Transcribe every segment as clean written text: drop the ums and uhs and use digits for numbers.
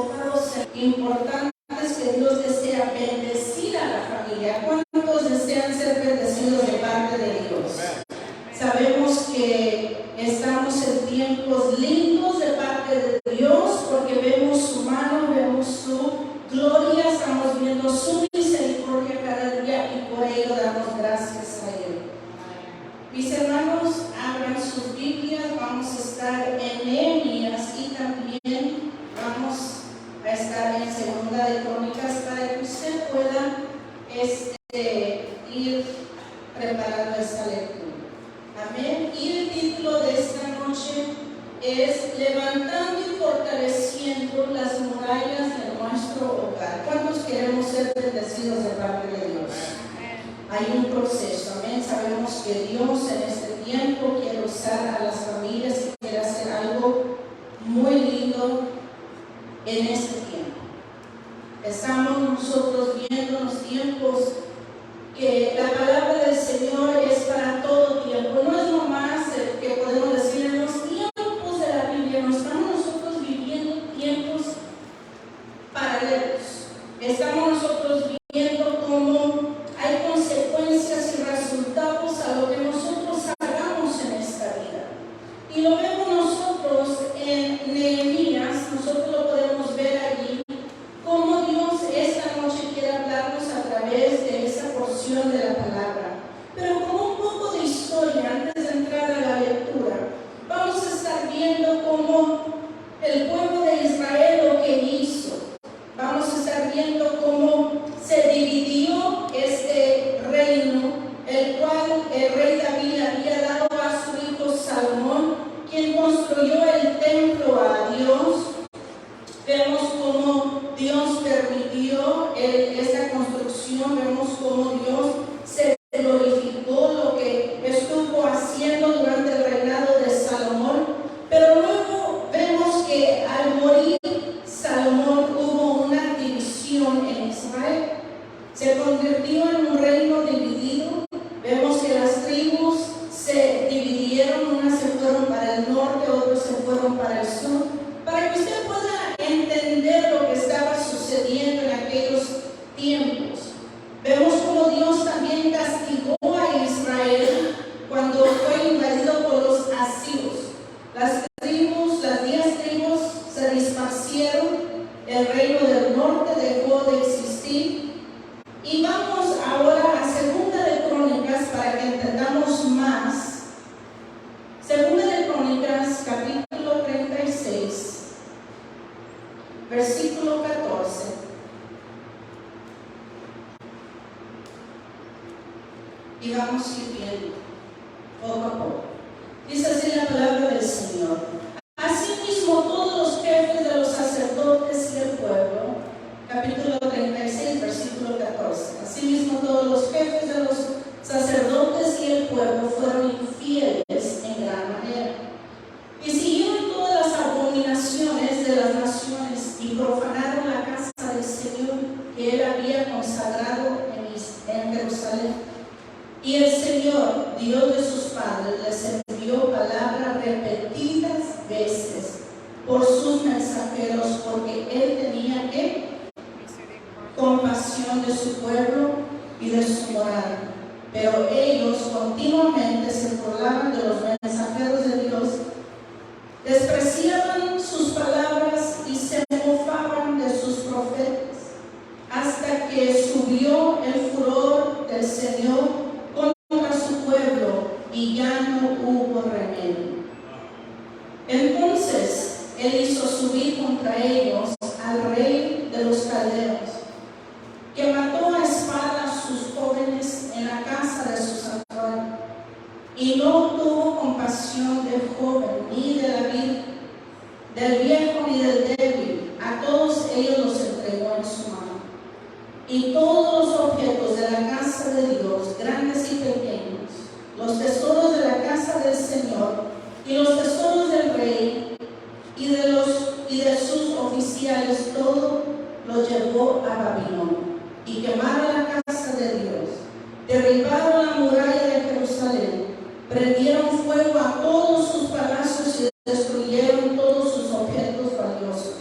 enfocados en importantes que Dios desea bendecir a la familia. ¿Cuántos desean ser bendecidos de parte de Dios? Sabemos que estamos en tiempos lindos de parte de Dios porque vemos su mano, vemos su gloria, estamos viendo su misericordia cada día y por ello damos gracias a Él. Mis hermanos, abran sus Biblias, vamos a estar en Nehemías y también vamos a estar en Segunda de Crónicas para que usted pueda ir preparando esta lectura. Amén. Y el título de esta noche es Levantando y fortaleciendo las murallas de nuestro hogar. ¿Cuántos queremos ser bendecidos de parte de Dios? Hay un proceso, amén. Sabemos que Dios en este tiempo quiere usar a las familias y quiere hacer algo muy lindo en este tiempo. Estamos nosotros viendo los tiempos que la palabra del Señor es para todo tiempo. No es nomás que podemos decir en los tiempos de la Biblia, no estamos nosotros viviendo tiempos paralelos. Estamos nosotros viviendo cómo hay consecuencias y resultados a lo que nosotros hagamos en esta vida. Y lo vemos nosotros en Nehemías, nosotros lo podemos ver allí, cómo Dios esta noche quiere hablarnos a través de esa porción de la palabra. Pero con un poco de historia, antes de entrar a la lectura, vamos a estar viendo cómo el pueblo de Israel lo que hizo. Vamos a estar viendo cómo se dividió este reino, el cual el rey David había dado a su hijo Salomón, quien construyó el templo a Dios. Vemos cómo Dios permitió esta construcción, vemos cómo Dios se glorificó lo que estuvo haciendo durante el reinado de Salomón, pero luego vemos que al morir Salomón hubo una división en Israel, se convirtió en un reino dividido. Vemos que las tribus se dividieron, unas se fueron para el norte, otras se fueron para el sur, para que usted pueda entender lo que estaba sucediendo en aquellos tiempos. Vemos como Dios también castigó a Israel cuando fue invadido por los asirios. Las 10 tribus se disparcieron, el reino del norte dejó de existir. Y vamos ahora a Segunda de Crónicas para que entendamos más. Segunda de Crónicas, capítulo 36, versículo 14. Y vamos a ir viendo poco a poco. Dice así la palabra del Señor. Asimismo, todos los jefes de los sacerdotes y el pueblo, capítulo 36, versículo 14. Asimismo, todos los jefes de los sacerdotes y el pueblo fueron infieles en gran manera. Y siguieron todas las abominaciones de las naciones y profanaron la casa del Señor que él había consagrado en Jerusalén. Y el Señor, Dios de sus padres, les envió palabras repetidas veces por sus mensajeros, porque él tenía compasión de su pueblo y de su morada. Pero ellos continuamente se burlaban de los mensajeros de Dios, despreciaban sus palabras y se mofaban de sus profetas, hasta que subió el furor del Señor contra su pueblo y ya no hubo remedio. Entonces él hizo subir contra ellos al rey de los caldeos, que mató a espada a sus jóvenes en la casa de su santuario, y no tuvo compasión del joven, ni de la virgen, del viejo ni del débil. A todos ellos los entregó en su mano. Y todos los objetos de la casa de Dios, grandes y pequeños, los tesoros de la casa del Señor y los tesoros del rey y de sus oficiales, todo los llevó a Babilonia. Y quemaron la casa de Dios, derribaron la muralla de Jerusalén, prendieron fuego a todos sus palacios y destruyeron todos sus objetos valiosos.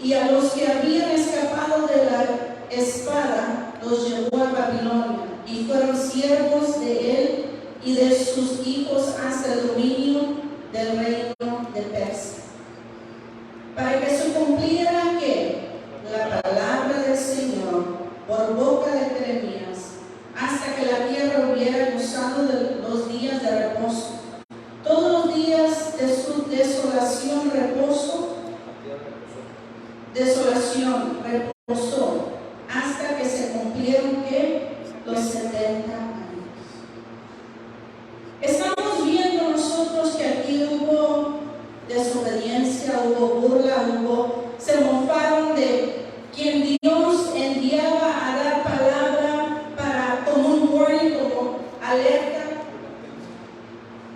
y a los que habían escapado de la espada los llevó a Babilonia, y fueron siervos de él y de sus hijos hasta el dominio del reino de Persia. Para que se cumpliera que la palabra del Señor por boca de Jeremías, hasta que la tierra hubiera gozado de los días de reposo. Todos los días de su desolación reposó, hasta que se cumplieron que los 70 años. Estamos viendo nosotros que aquí hubo desobediencia, hubo burla, se mofaron de quien Dios enviaba a dar palabra como un warning, como alerta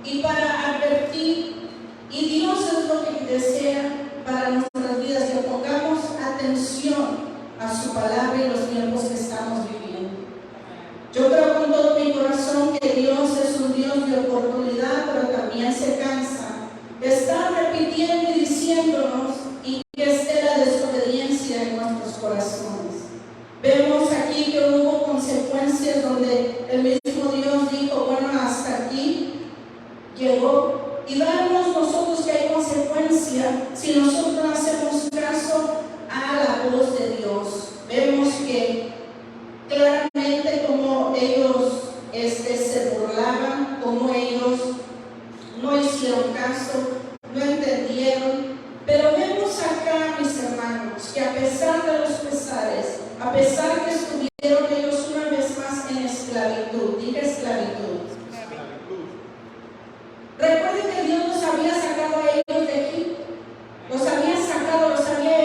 y para advertir. Y Dios es lo que desea para nuestras vidas, que pongamos atención a su palabra y los tiempos que estamos viviendo. Yo creo con todo mi corazón que Dios es un Dios de oportunidad, pero también se cansa de estar repitiendo y diciéndonos y que esté la desobediencia en nuestros corazones. Vemos aquí que hubo consecuencias donde el mismo Dios dijo, bueno, hasta aquí llegó. Y vemos nosotros que hay consecuencia si nosotros no hacemos caso a la voz de Dios. Vemos que claramente como ellos se burlaban, como ellos no hicieron caso, no entendieron. Pero vemos acá, mis hermanos, que a pesar de los pesares, a pesar que estuvieron ellos una vez más en esclavitud, diga esclavitud. Recuerden que Dios los había sacado a ellos de Egipto, los había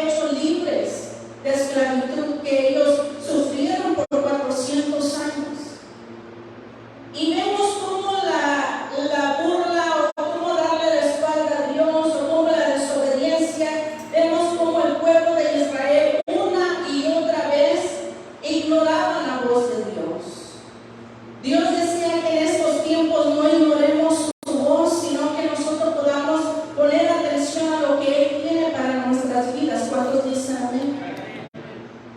hecho libres de esclavitud que ellos sufrieron por 400 años. Y vemos cómo la burla o cómo darle la espalda a Dios o cómo la desobediencia, vemos cómo el pueblo de Israel una y otra vez ignoraban la voz de Dios. Dios decía que en estos tiempos no ignoremos su voz, sino que nosotros podamos poner atención a lo que Él tiene para nuestras vidas. ¿Cuántos dicen amén?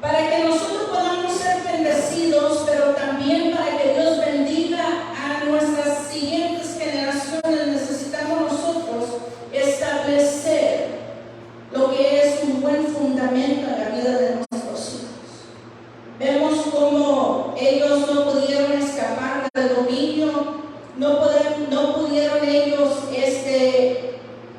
Para que nosotros podamos ser bendecidos, pero también para que Dios bendiga a nuestras siguientes generaciones, necesitamos nosotros establecer lo que es un buen fundamento en la vida de nuestros hijos. Vemos cómo ellos no pudieron escapar del dominio, no pudieron ellos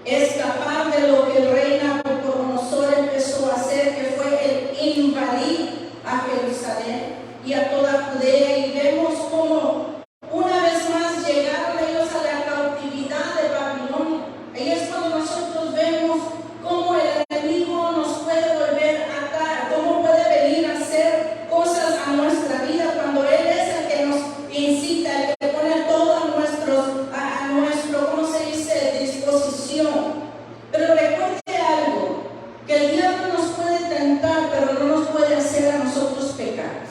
escapar de lo que el rey Nabucodonosor empezó a hacer, que fue el invadir a Jerusalén y a toda Judea. Y vemos cómo una vez más llegaron ellos a la cautividad de Babilonia. Ahí es cuando nosotros vemos cómo el enemigo nos puede volver a atar, cómo puede venir a hacer cosas a nuestra vida cuando Él es el que nos incita, el que pone todo a nuestro, ¿cómo se dice?, disposición. Pero recuerde algo, que el diablo nos puede tentar, pero no nos puede hacer a nosotros pecar.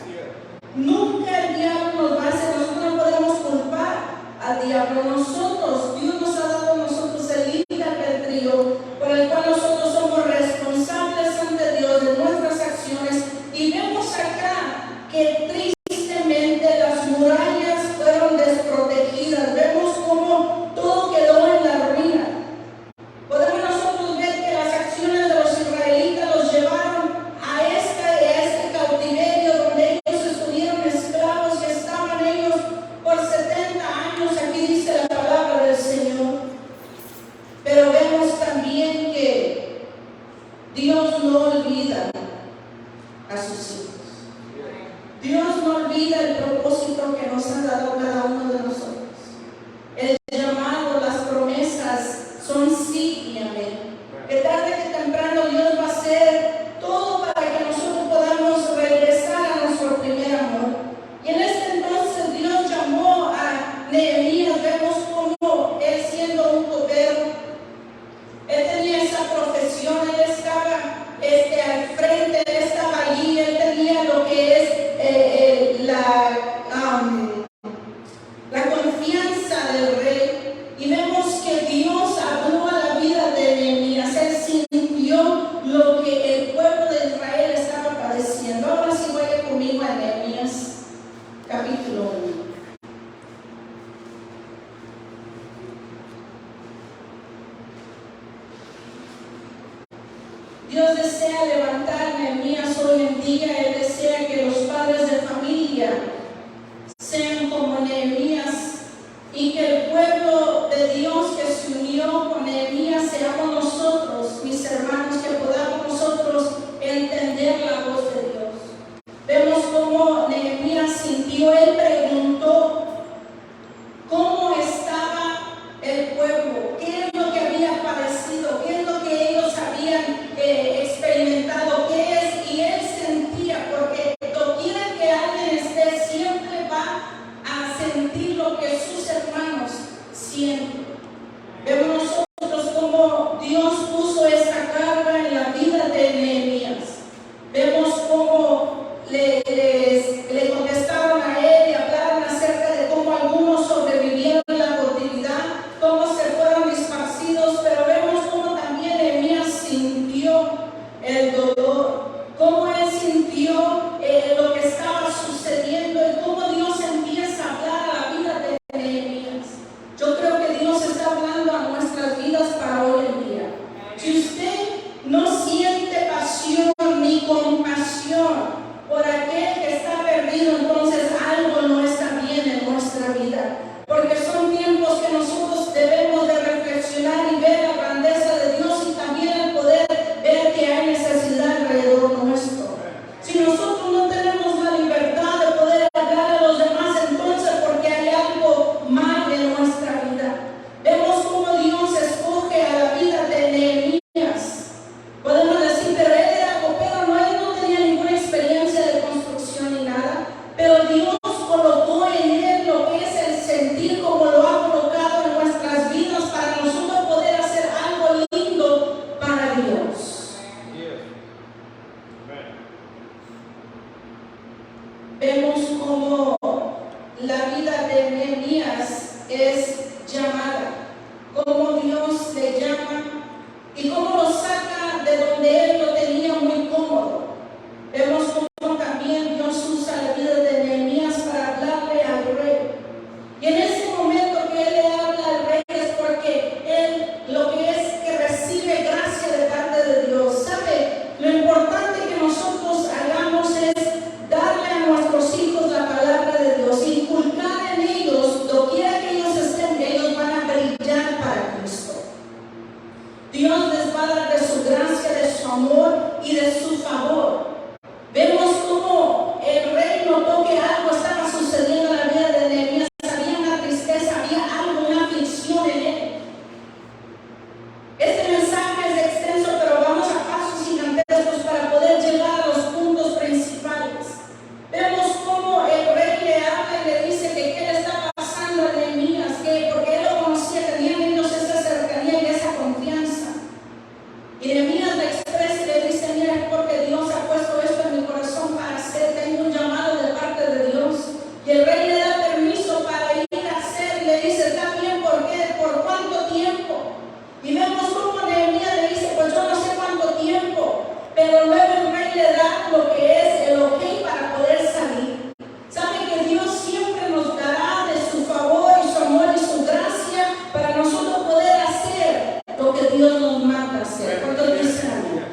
Nunca el diablo nos va a hacer, nosotros no podemos culpar al diablo. Dios nos ha dado a nosotros el libre albedrío por el cual nosotros somos responsables ante Dios de nuestras acciones. Y vemos acá que tristemente las murallas fueron desprotegidas. Vemos cómo todo quedó en la ruina. Podemos nosotros ver que las acciones de los israelitas los llevaron a este cautiverio donde ellos estuvieron esclavos y estaban ellos por 70 años. Aquí dice la palabra del Señor. Pero vemos también que Dios no olvida a sus hijos. Dios no olvida el propósito que nos ha dado cada uno de nosotros. El llamado, las promesas son sí y amén. Que tarde que temprano Dios va a hacer todo para que nosotros podamos regresar a nuestro primer amor. Y en este entonces Dios llamó a Nehemías. Vemos cómo él, siendo un copero, él tenía esa profesión, él estaba al frente, él estaba allí, él tenía lo que es Dios desea levantar Nehemías hoy en día. Él desea que los padres de familia sean como Nehemías y que el pueblo de Dios que se unió con Nehemías seamos nosotros, mis hermanos, que podamos nosotros entender la voz de Dios. Vemos cómo Nehemías sintió. Él preguntó cómo estaba el pueblo, qué es lo que había padecido, qué es lo que ellos habían experimentado, qué es, y él sentía, porque doquiera que alguien esté, siempre va a sentir lo que sus hermanos sienten. Vemos nosotros cómo Dios puso esta carga en la vida de Nehemías. Vemos cómo le contestaron a él y hablaron acerca de cómo algunos sobrevivieron a la cautividad, cómo se fueron esparcidos, pero vemos cómo también Nehemías sintió el dolor, cómo él sintió lo que estaba sucediendo y cómo Dios empieza a hablar a la vida de Nehemías. Yo creo que Dios está hablando a nuestras vidas para hoy en día. Si usted no siente pasión ni compasión por aquel que está perdido, entonces algo no está bien en nuestra vida, porque son tiempos que nosotros debemos de reflexionar y ver la grandeza de Dios y también el poder ver que hay necesidad alrededor nuestro. Si nosotros no tenemos la libertad de poder hablar a los demás, entonces porque hay algo mal en nuestra vida. Vemos cómo Dios escoge a la vida de Nehemías. Podemos decir, pero él era copero, no, él no tenía ninguna experiencia de construcción ni nada, pero Dios colocó en él lo que es el sentir, como lo ha colocado en nuestras vidas, para nosotros poder hacer algo lindo para Dios. Vemos cómo la vida de Nehemías es llamada, cómo Dios le llama y cómo lo saca de donde él lo tenía muy cómodo. Vemos cómo también Dios usa la vida de Nehemías para hablarle al rey. Y en ese momento que él le habla al rey es porque él lo que es que recibe gracia de parte de Dios. ¿Sabe? Lo importante que nosotros hagamos es darle a nuestros hijos la palabra de Dios, inculcar en ellos, doquiera que ellos estén, ellos van a brillar para Cristo. Dios les va a dar de su gracia, de su amor y de su favor. Vemos cómo el rey notó que algo estaba sucediendo en la vida de Nehemías. Había una tristeza, había algo, una aflicción en él. Este mensaje es extenso, pero vamos a pasos gigantescos para poder llegar a los puntos principales. Vemos cómo el rey le habla y le dice que qué le está pasando a Nehemías, que porque él lo conocía, tenían ellos esa cercanía y esa confianza. Y Nehemías le expresa y le dice, mira, es porque Dios ha puesto esto en mi corazón para hacer, tengo un llamado de parte de Dios. Y el rey le da permiso para ir a hacer y le dice, está bien, ¿por qué? ¿Por cuánto tiempo? Y vemos cómo Nehemías le dice, pues yo no sé cuánto tiempo, pero luego el rey le da lo que es el ok para poder salir. Sabe que Dios siempre nos dará de su favor y su amor y su gracia para nosotros poder hacer lo que Dios nos manda hacer. ¿Cuántos dicen amén?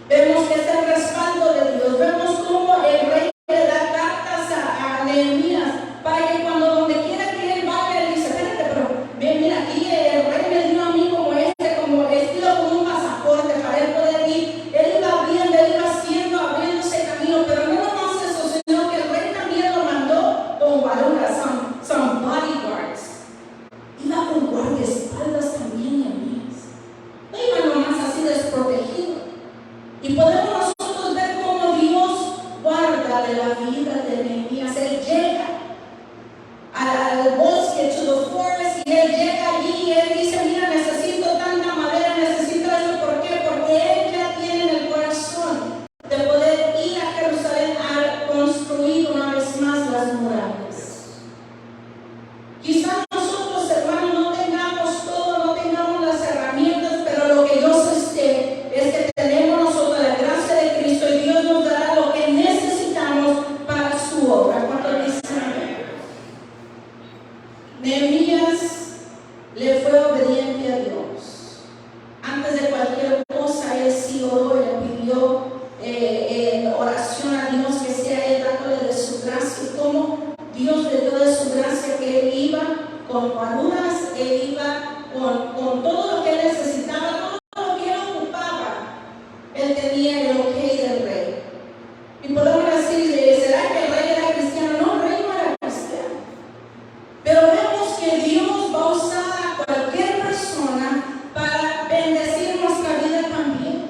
Vemos que está el respaldo de Dios. Vemos cómo el rey le da cartas a Nehemías para que cuando donde quiera que él vaya, él dice, espérate, pero mira, aquí el rey me dio a mí como estilo como un pasaporte para él poder ir. Él iba abriendo, él iba abriéndose camino, pero no nomás eso, sino que el rey también lo mandó con guaruras, son bodyguards. Iba con guardaespaldas también, Nehemías. No iba nomás así desprotegido. Y podemos nosotros ver cómo Dios guarda de la vida de Nehemías. Él llega al bosque, to the forest, y él llega allí y él dice, mira, necesito tanta madera, necesito eso. ¿Por qué? Porque él ya tiene en el corazón de poder ir a Jerusalén a construir una vez más las murallas. Quizás nosotros, hermanos, no tengamos todo, no tengamos las herramientas, pero lo que yo sé es que tenemos nosotros la gracia en oración a Dios, que sea Él dándole de su gracia, y cómo Dios le dio de su gracia, que Él iba con guaruras, Él iba con todo lo que Él necesitaba, todo lo que Él ocupaba. Él tenía el ok del rey. Y podemos decir, ¿será que el rey era cristiano? No, el rey no era cristiano. Pero vemos que Dios va a usar a cualquier persona para bendecir nuestra vida también.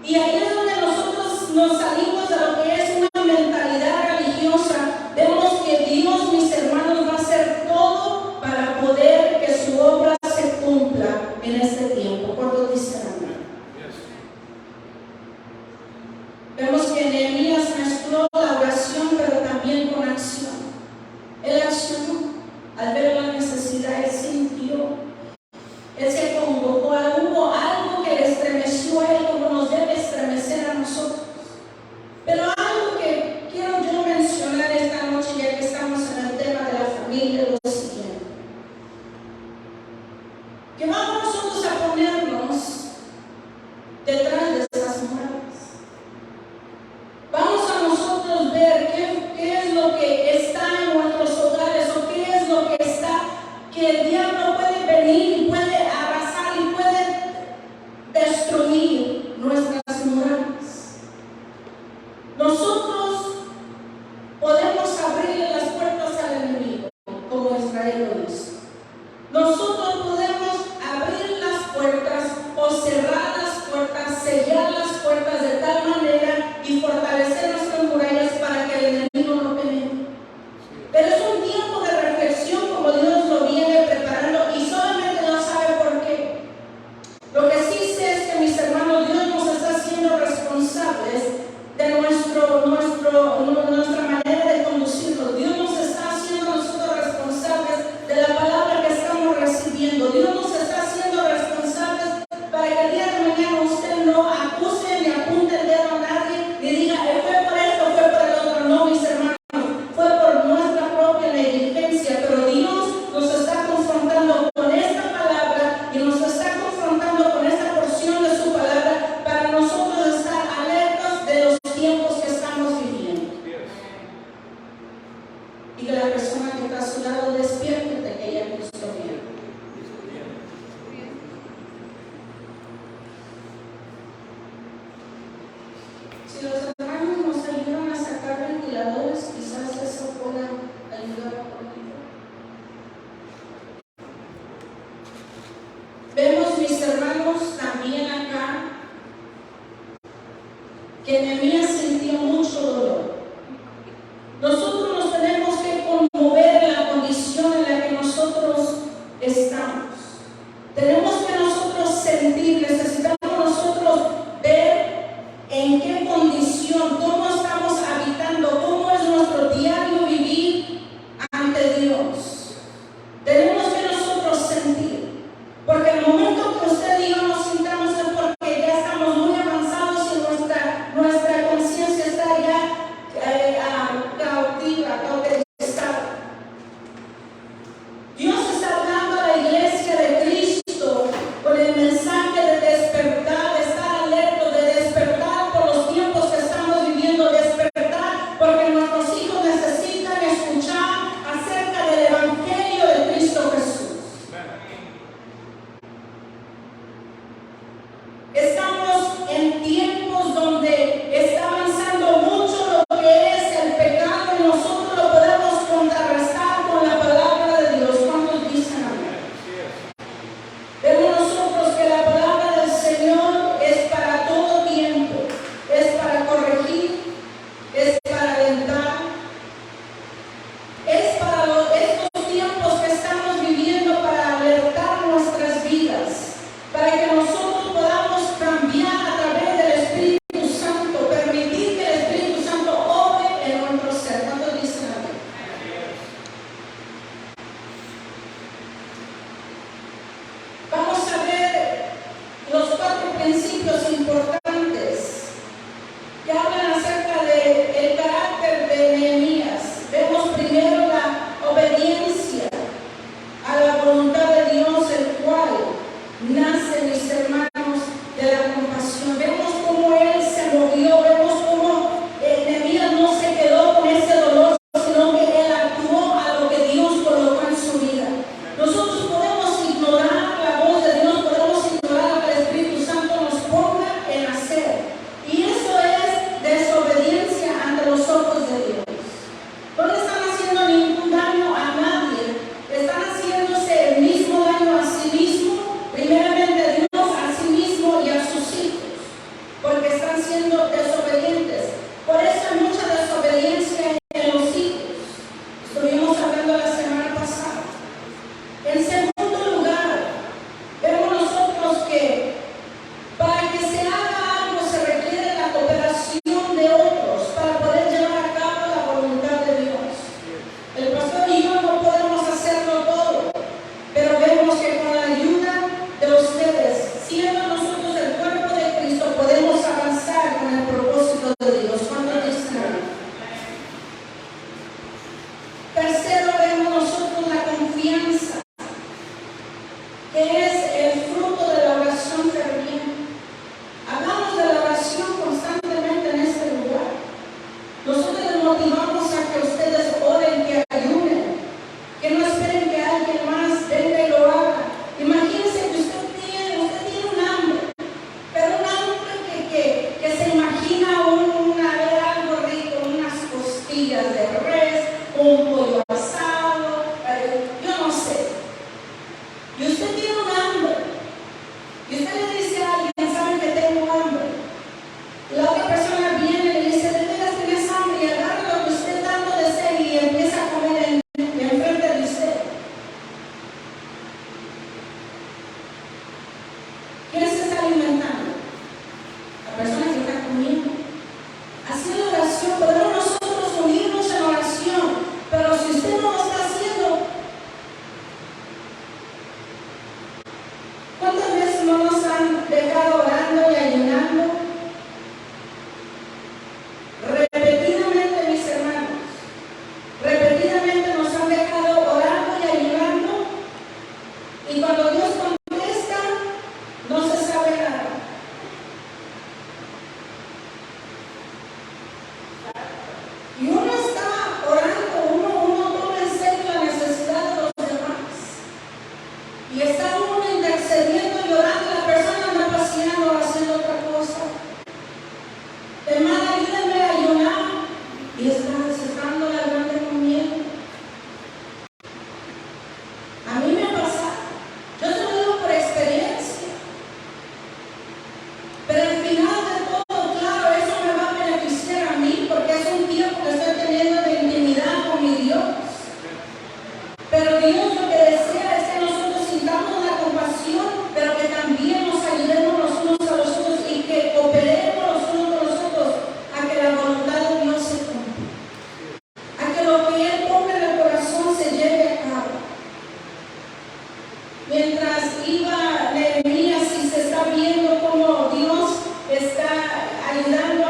Y ahí es donde nosotros nos salimos de lo que es una mentalidad religiosa. Vemos que Dios, mis hermanos, va a hacer todo para poder que su obra se cumpla en este tiempo. ¿Cuántos dicen amén? Vemos que Nehemías mezcló la oración, pero también con acción. Él accionó al ver la necesidad, él sintió, él se convocó, hubo algo que le estremeció a él, como nos debe estremecer a nosotros. Pero algo que quiero yo mencionar esta noche, ya que estamos en el tema de la familia, es lo siguiente: que vamos nosotros a ponernos detrás de estas mujeres. Vamos a nosotros ver qué es lo que está en nuestros hogares, o qué es lo que está, que el diablo puede venir y puede arrasar y puede destruir nuestras murallas. Nosotros podemos abrir las puertas al enemigo, como Israel lo hizo. Nosotros podemos abrir las puertas o cerrar las puertas, sellar las puertas de tal manera y fortalecer nuestras murallas para que el enemigo no penetre. Pero es un tiempo de reflexión, como Dios lo viene preparando, y solamente Dios sabe por qué. Lo que sí sé es que, mis hermanos, Dios nos está haciendo responsables de nuestra manera de conducirlo. Dios nos está haciendo nosotros responsables de la palabra que estamos recibiendo. Dios nos está haciendo responsables para que el día de mañana usted no acuse ni apunte el dedo a nadie ni diga, fue por esto, fue por el otro. No, mis hermanos, fue por nuestra propia negligencia, pero Dios nos está confrontando con esta palabra y nos está confrontando con esta porción de su palabra para nosotros estar alertas de los tiempos que estamos viviendo. Y que la persona que está a su lado despierte de que ella Cristo viene. Si los hermanos nos ayudan a sacar ventiladores, quizás eso pueda ayudar un poquito. Vemos, mis hermanos, también acá que Nehemías sintió mucho dolor. Nosotros nos tenemos que conmover en la condición en la que nosotros estamos. Tenemos que nosotros sentir, necesitamos nosotros ver en qué condición, cómo estamos habitando, cómo es nuestro diario vivir ante Dios. Tenemos que nosotros sentir, porque el momento que usted y yo nos sintamos es porque ya estamos muy avanzados y nuestra conciencia está ya cautiva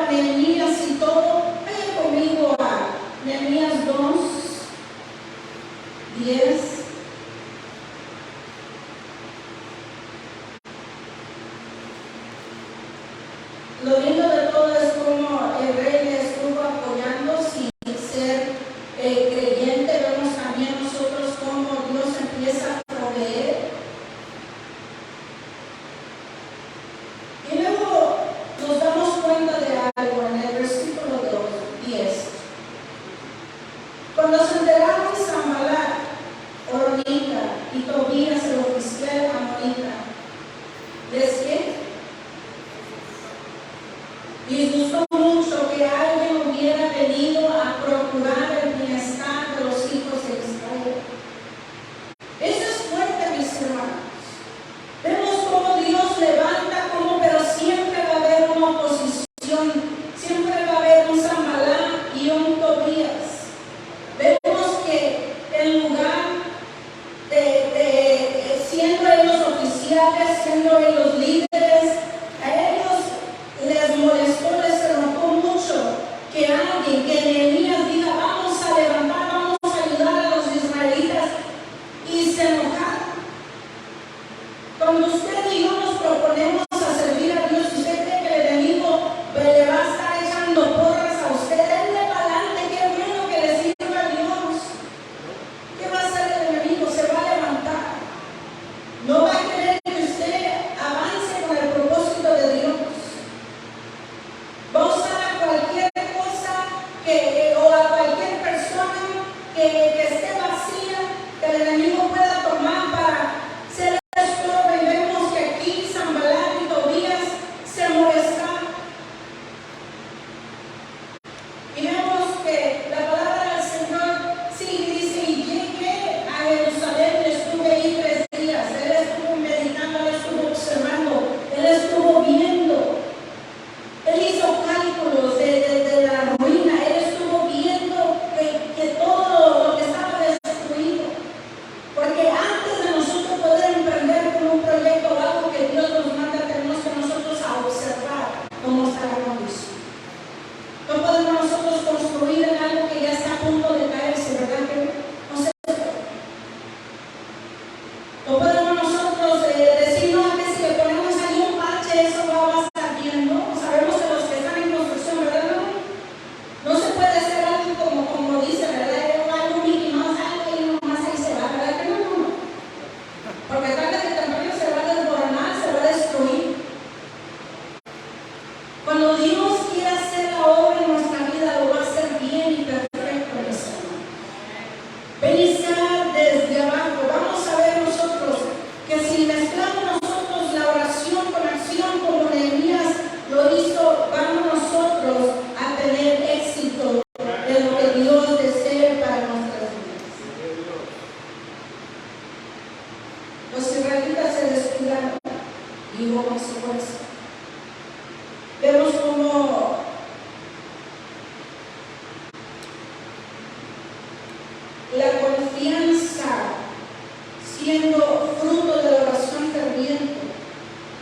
a Nehemías y todo, vaya conmigo a Nehemías 2:10. Lo lindo de todo es como el rey le estuvo apoyando sin ser creyente. Vemos también nosotros cómo Dios empieza a proveer. Y luego nos damos cuenta de algo en el versículo 10. Cuando se enteraron Sanballat, Horonita y Tobías, el oficial amonita, les gustó mucho que alguien hubiera venido a procurar el bienestar de los hijos de Israel. Eso es fuerte, mis hermanos. Vemos cómo Dios levanta, pero siempre va a haber una oposición, siempre va a haber un Sanballat y un Tobías. Vemos que en lugar de siendo ellos oficiales, siendo ellos líderes, a ellos les molestó, les enojó mucho que alguien, que Nehemías diga, vamos a levantar, vamos a ayudar a los israelitas, y se enojaron. Cuando usted y yo nos proponemos a servir a Dios, si usted cree que el enemigo le va a estar echando porras a usted, denle para adelante, qué bueno que le sirva a Dios. ¿Qué va a hacer el enemigo? Se va a levantar. No va a querer que usted avance con el propósito de Dios. Va a usar a cualquier cosa o a cualquier persona que esté vacía, que el enemigo pueda tomar para ser estorbo. Y vemos que aquí Sanballat y Tobías se molestaron. Y vemos que la palabra del Señor sí dice, y llegué a Jerusalén y estuve ahí 3 días. Él estuvo meditando, él estuvo observando, él estuvo viendo. Él hizo cálculos de la ruina, él estuvo viendo que todo lo que estaba destruido. Porque antes de nosotros poder emprender con un proyecto o algo que Dios nos manda, tenemos que nosotros a observar cómo está la condición. No podemos nosotros construir en algo que ya está a punto de caerse, ¿verdad? Que no se puede. No podemos nosotros decir, no, que si le ponemos ahí un parche, eso va a estar bien, ¿no? Sabemos que los que están en construcción, ¿verdad? No se puede hacer algo como dice, ¿verdad? Algo Mickey Mouse, algo y nomás ahí se va, ¿verdad? Que no. Porque tarde que temprano se va a desboronar, se va a destruir. Cuando Dios quiere hacer la obra en nuestra vida, lo va a hacer bien y perfecto, mis hermanos. Va a iniciar desde abajo. Vamos a ver nosotros que si mezclamos nosotros la oración con acción como Nehemías lo hizo, vamos nosotros a tener éxito de lo que Dios desea para nuestras vidas. Los israelitas se descuidaron y hubo consecuencias. Vemos como la confianza siendo fruto de la oración ferviente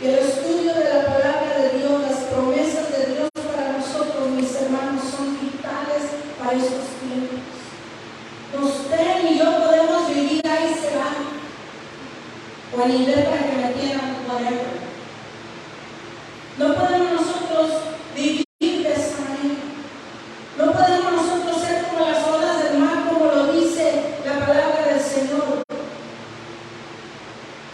y el estudio de la palabra de Dios, las promesas de Dios para nosotros, mis hermanos, son vitales para estos tiempos. Usted y yo podemos vivir ahí se va, o en inglés para que me entiendan, whatever. No podemos nosotros vivir de esa manera. No podemos nosotros ser como las olas del mar, como lo dice la palabra del Señor.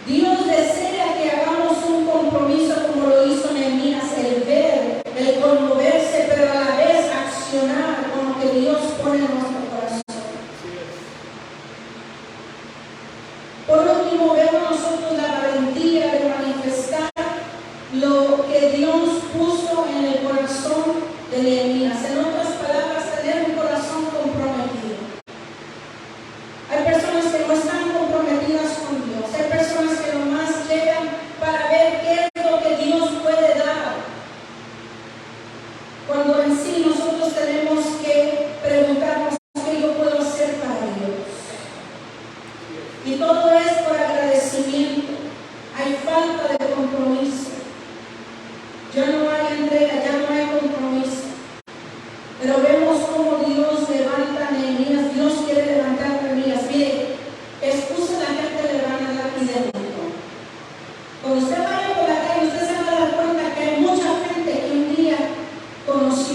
Dios desea que hagamos un compromiso como lo hizo Nehemías, el ver, el conmoverse, pero a la vez accionar con lo que Dios pone en nuestro corazón. Por último, vemos nosotros la valentía de manifestar lo que Dios puso en el corazón de Nehemías. En otras palabras, tener un corazón comprometido. Hay personas que no están comprometidas con Dios. Hay personas que nomás llegan para ver qué es lo que Dios puede dar. Cuando en sí nosotros tenemos que preguntarnos qué yo puedo hacer para Dios. Y todo es por agradecimiento. Hay falta de compromiso. Ya no hay entrega, ya no hay compromiso.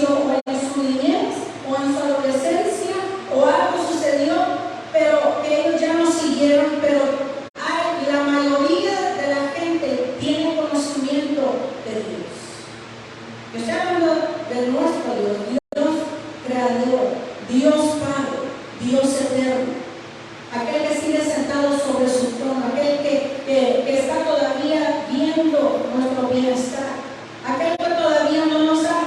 nació o en su niñez o en su adolescencia o algo sucedió, pero que ellos ya no siguieron, pero la mayoría de la gente tiene conocimiento de Dios. Yo estoy hablando de nuestro Dios, Dios creador, Dios Padre, Dios eterno, aquel que sigue sentado sobre su trono, aquel que está todavía viendo nuestro bienestar, aquel que todavía no nos ha,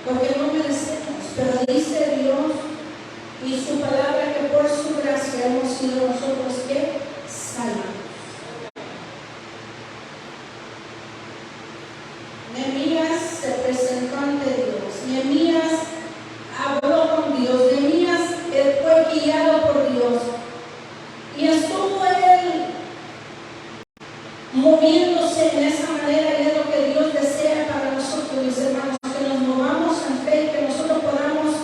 porque no merecemos, pero dice Dios y su palabra que por su gracia hemos sido nosotros que salvos. Nehemías se presentó ante Dios, Nehemías habló con Dios, Nehemías fue guiado por Dios y estuvo él moviéndose en esa manera, y es lo que Dios desea para nosotros, mis hermanos, que nos movamos en fe, que nosotros podamos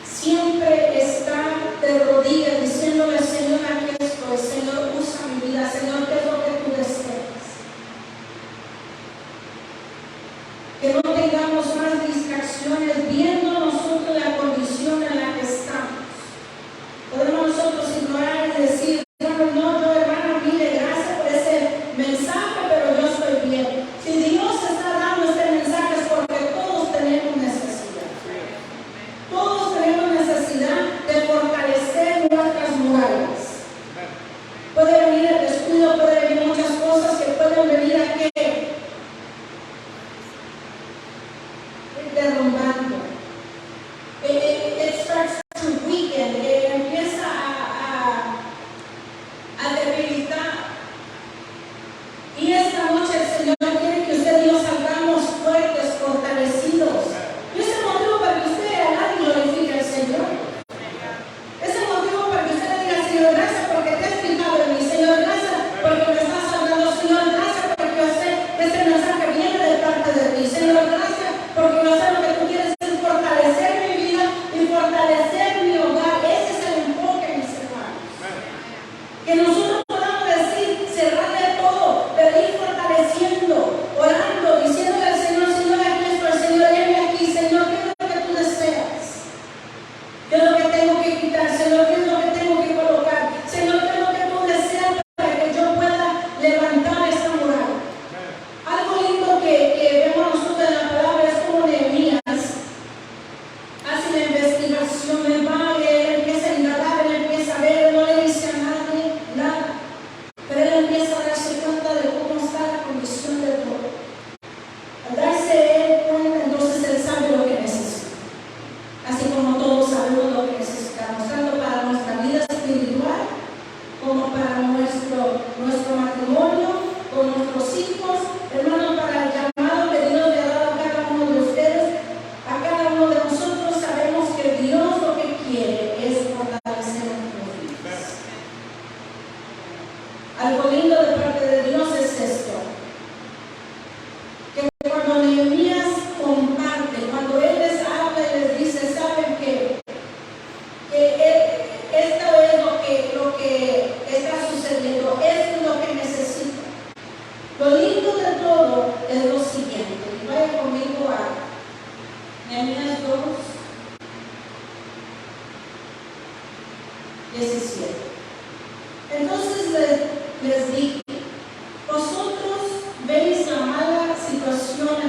siempre estar de rodillas diciéndole: Señor, aquí estoy, Señor, usa mi vida, Señor, ¿qué es lo que tú deseas? Que no tengamos más distracciones viendo nosotros la condición en la que estamos. Podemos nosotros ignorar y decir: no, yo, hermano, mire, gracias por ese mensaje, pero yo estoy bien. Si Dios está dando este mensaje es porque todos tenemos necesidad. Todos tenemos necesidad de fortalecer nuestras murallas. Puede venir el descuido, puede venir muchas cosas que pueden venir a que derrumbando. It starts to weaken, empieza a debilitar. Y esta noche el Señor quiere que usted y yo salgamos fuertes, fortalecidos. Y ese motivo para que usted haga y glorifique al Señor. Ese motivo para que usted le diga: Señor, gracias porque te has fijado en mí. Señor, gracias porque me estás hablando. Señor, gracias porque yo sé que este mensaje viene de parte de ti. Señor, gracias porque yo sé lo que tú quieres es fortalecer mi vida y fortalecer mi hogar. Ese es el enfoque, mis hermanos. Que nosotros podamos decir, cerrarle todo, pero ir fortaleciendo, orando, diciéndole al Señor: Señor, aquí estoy, Señor, heme aquí, Señor, ¿qué es lo que tú deseas? ¿Qué es lo que tengo que quitar? Señor, ¿qué es lo que tengo que colocar? Señor, ¿qué es lo que tú deseas para que yo pueda levantar esta muralla? Algo lindo que vemos nosotros en la palabra es como Nehemías hace la investigación, él va, él empieza a indagar, él empieza a ver, no le dice a nadie nada, pero él empieza a darse cuenta de cómo está la condición de todo. Al darse él cuenta, entonces él sabe lo que necesita, así como todos sabemos lo que necesitamos, tanto para nuestra vida espiritual como para nuestro matrimonio, con nuestros hijos, hermanos, para el llamado que Dios le ha dado a cada uno de ustedes, a cada uno de nosotros. Sabemos que Dios lo que quiere es fortalecer nuestras vidas. Algo lindo de parte de Dios es esto, que cuando Nehemías comparte, cuando él les habla y les dice: saben que esto es lo que está sucediendo, esto es lo que necesito. Lo lindo de todo es lo siguiente, y vaya conmigo a Nehemías 2, 17. Entonces les dije: vosotros veis la mala situación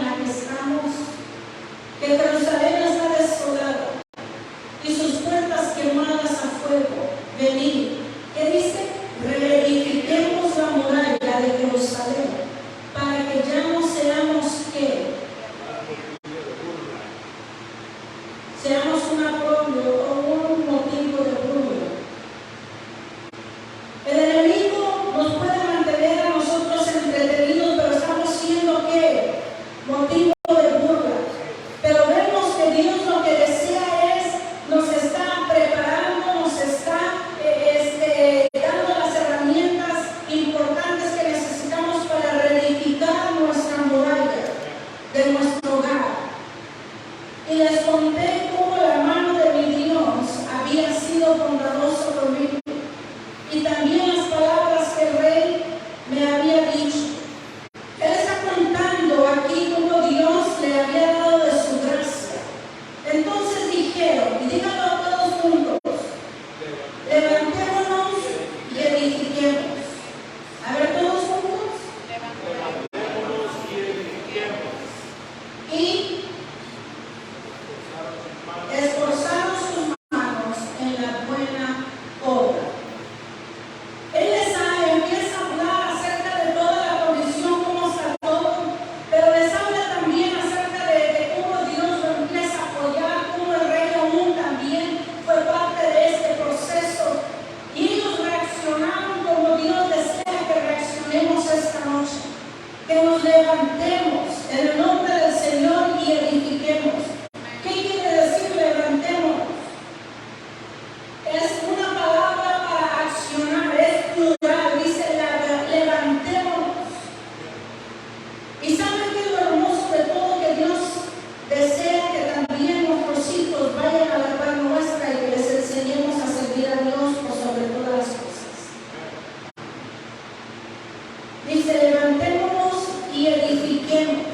edifiquemos.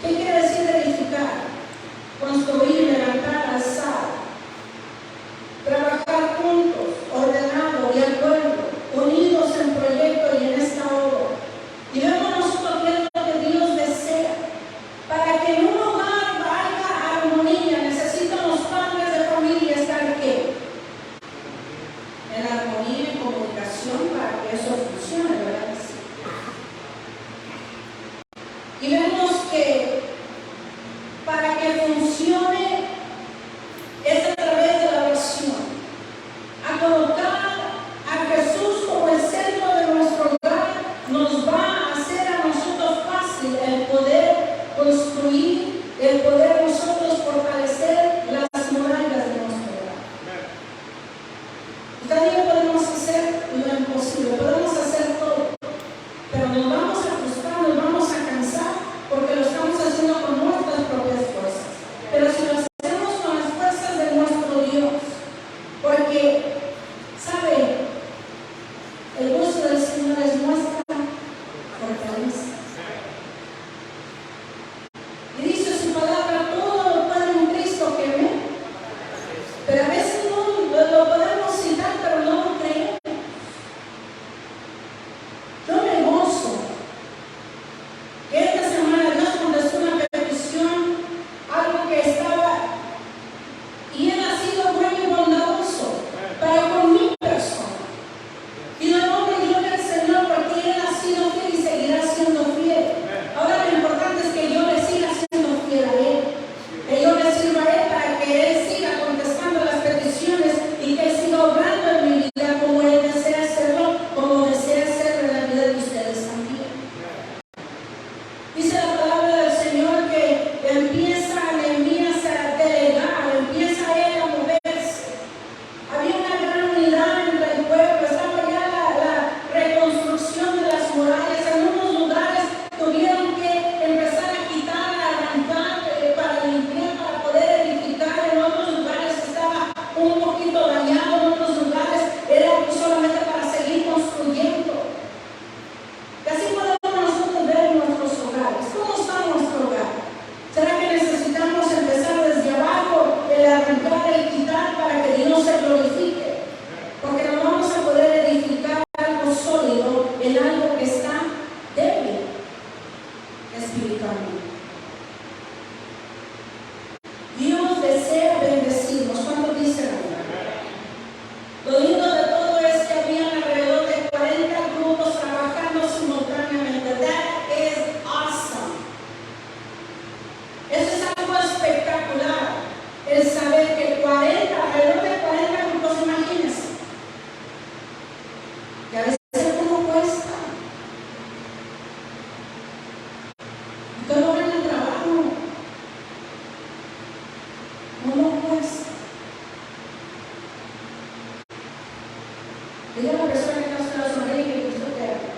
¿Qué quiere decir edificar? Construir, levantar, alzar, trabajar juntos, ordenados, de acuerdo, unidos en proyecto y en esta obra. Y vemos nosotros qué es lo que Dios desea. Para que en un hogar haya armonía, necesitan los padres de familia estar ¿qué? En armonía, en comunicación, para que eso funcione, ¿verdad? Y vemos que para que funcione es a través de la oración. A colocar a Jesús como el centro de nuestro hogar nos va a hacer a nosotros fácil el poder construir, el poder nosotros fortalecer las murallas de nuestro hogar. Cada día podemos hacer lo imposible, podemos hacer todo, pero nos vamos a frustrar, nos vamos a cansar porque lo estamos haciendo con nuestras propias fuerzas. Pero si lo hacemos con las fuerzas de nuestro Dios, porque, ¿sabe? El gozo del Señor es nuestra fortaleza. Y dice su palabra, todo lo puede en Cristo que me. Pero a veces no lo podemos citar, pero no lo creemos. Yo me gozo que esta semana Dios contestó una petición, algo que estaba, y Él ha sido bueno y bondadoso para con mi persona. Y le honro y gloria al Señor porque Él ha sido fiel y seguirá siendo fiel. Ahora lo importante es que yo le siga siendo fiel a Él, que yo le sirva a Él para que Él siga contestando las peticiones y que Él siga obrando en mi vida como Él desea hacerlo, como desea hacerlo en la vida de ustedes también. Dice la palabra del Señor que empieza Nehemías a delegar, empieza él a moverse. Había una gran unidad entre el pueblo, estaba ya la reconstrucción de las murallas. En unos lugares tuvieron que empezar a quitar, a arrancar para limpiar, para poder edificar. En otros lugares estaba un poquito dañado, en otros lugares era solamente para seguir construyendo. Y así podemos nosotros ver en nuestros hogares. ¿Cómo está nuestro hogar? ¿Será que necesitamos empezar desde abajo, el arrancar, el quitar para que Dios se glorifique? Porque no vamos a poder edificar algo sólido en algo que está débil espiritualmente. Dios desea bendecirnos. ¿Cuántos dicen amén? Lo lindo de todo es que habían alrededor de 40 grupos trabajando simultáneamente. That is awesome. Eso es algo espectacular. El saber que alrededor de 40 grupos, imagínense. Y a veces uno cuesta. Y todo en el trabajo. Uno cuesta. Diga a la persona que no se la sonríe que Cristo te ama.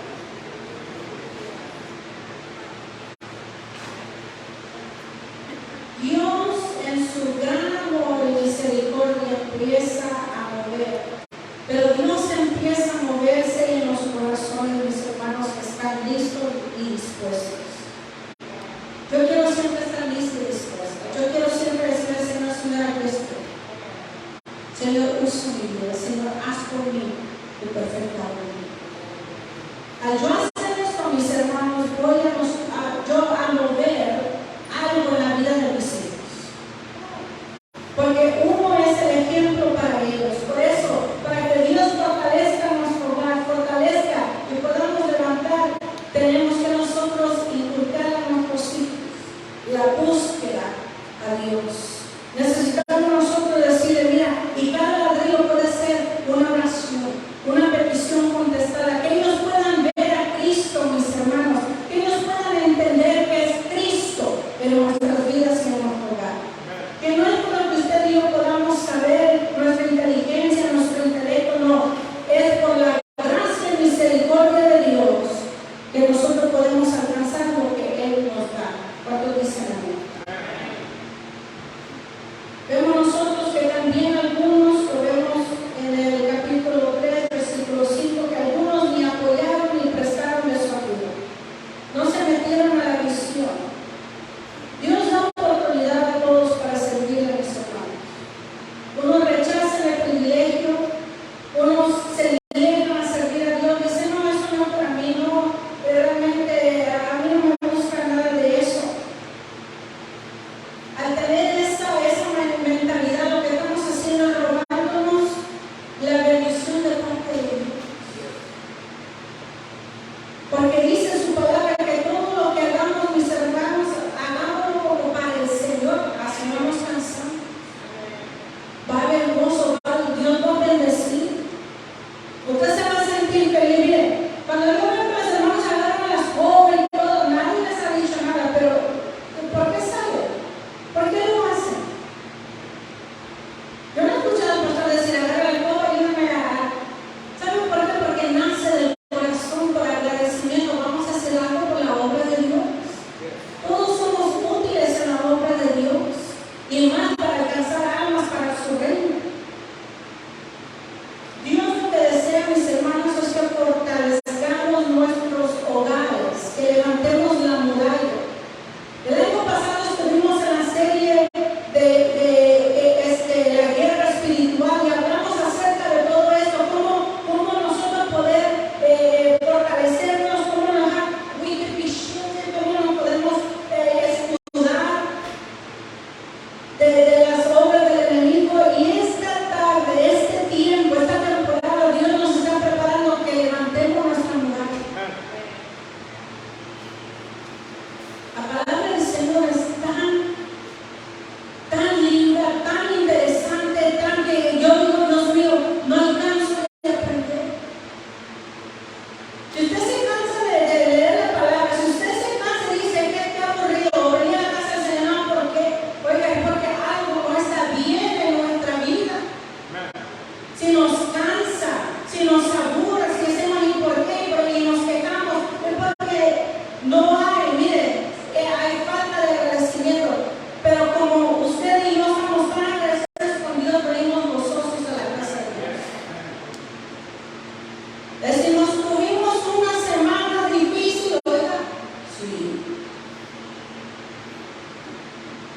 Dios en su gran amor y misericordia empieza a mover. Pero Dios empieza a moverse en los corazones, mis hermanos, que están listos y dispuestos. Yo quiero siempre estar listo y dispuesta. Yo quiero siempre decirle al Señor, Señor, Cristo. Señor, usa mi vida. Señor, haz por mí tu perfecta voluntad. Al yo hacer esto, mis hermanos, voy a mover algo en la vida de mis hijos. Porque uno es el ejemplo para ellos. Por eso, para que Dios fortalezca nuestro hogar, fortalezca y podamos levantar, tenemos que nosotros inculcar a nuestros hijos la búsqueda a Dios. Necesitamos nosotros decirle, mira, y cada ladrillo puede ser una oración, una petición contestada, que ellos puedan ver a Cristo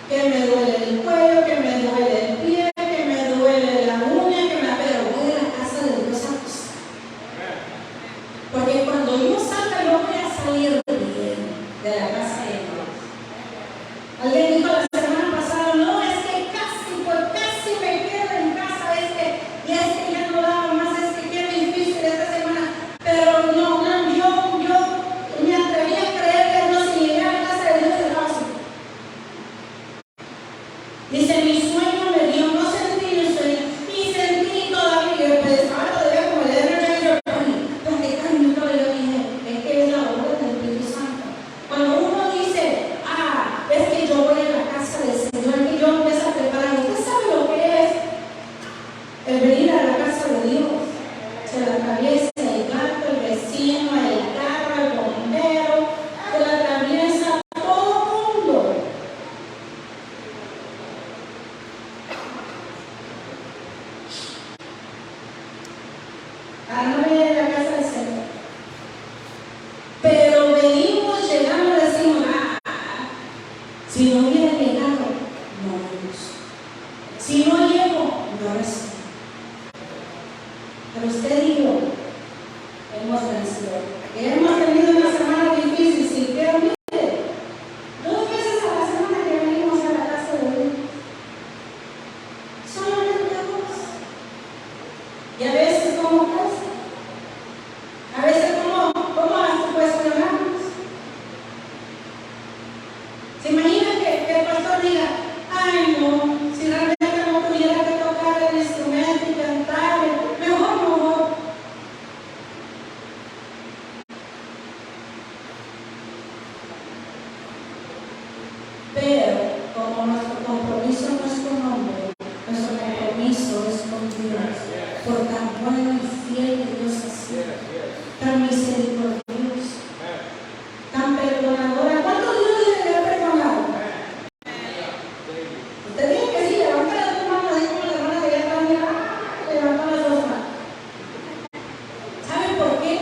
que me duele el cuello, que me duele el pie, que me duele la uña, pero voy a la casa de Dios a acostar. Porque cuando yo salga, yo voy a salir bien de la casa de Dios. Alguien dijo la semana pasada, no, es que casi me quedo en casa, y es que ya no daba más, es que qué difícil esta semana. Pero no, yo me atreví a creer que no, si llegué a la casa de Dios estaba así. Dice, mi sueño me dio, no sentí mi sueño, y sentí todavía, pues estaba todavía como el Energizer Bunny, platicando, y yo dije, es que es la obra del Espíritu Santo. Cuando uno dice, es que yo voy a la casa del Señor, que yo empiezo a preparar, ¿usted sabe lo que es el venir a la casa de Dios? Se la atraviesa el gato, el vecino, el carro, el bombero, se la atraviesa todo el mundo. No viene a la casa del Señor. Pero venimos, llegamos y decimos, si no hubiera llegado, no vamos. Si no llego, no recibo. Pero usted y yo hemos vencido. Hemos tenido una semana difícil, sí, pero mire, 2 veces a la semana que venimos a la casa de Dios. Solamente 2. Y a veces como casa. A veces como hasta cuestionamos. ¿Se imagina que el pastor diga, ay no, si realmente no tuviera que tocar el instrumento y cantar, mejor no? Pero como nuestro compromiso no es con hombre, nuestro compromiso es con Dios, por tan bueno y fiel que Dios ha sido, tan misericordioso, tan perdonadora. ¿Cuántos Dios le ha perdonado? Usted dice que sí, levanta las 2 manos, así como la hermana de allá atrás, levanta las 2 manos. ¿Sabe por qué?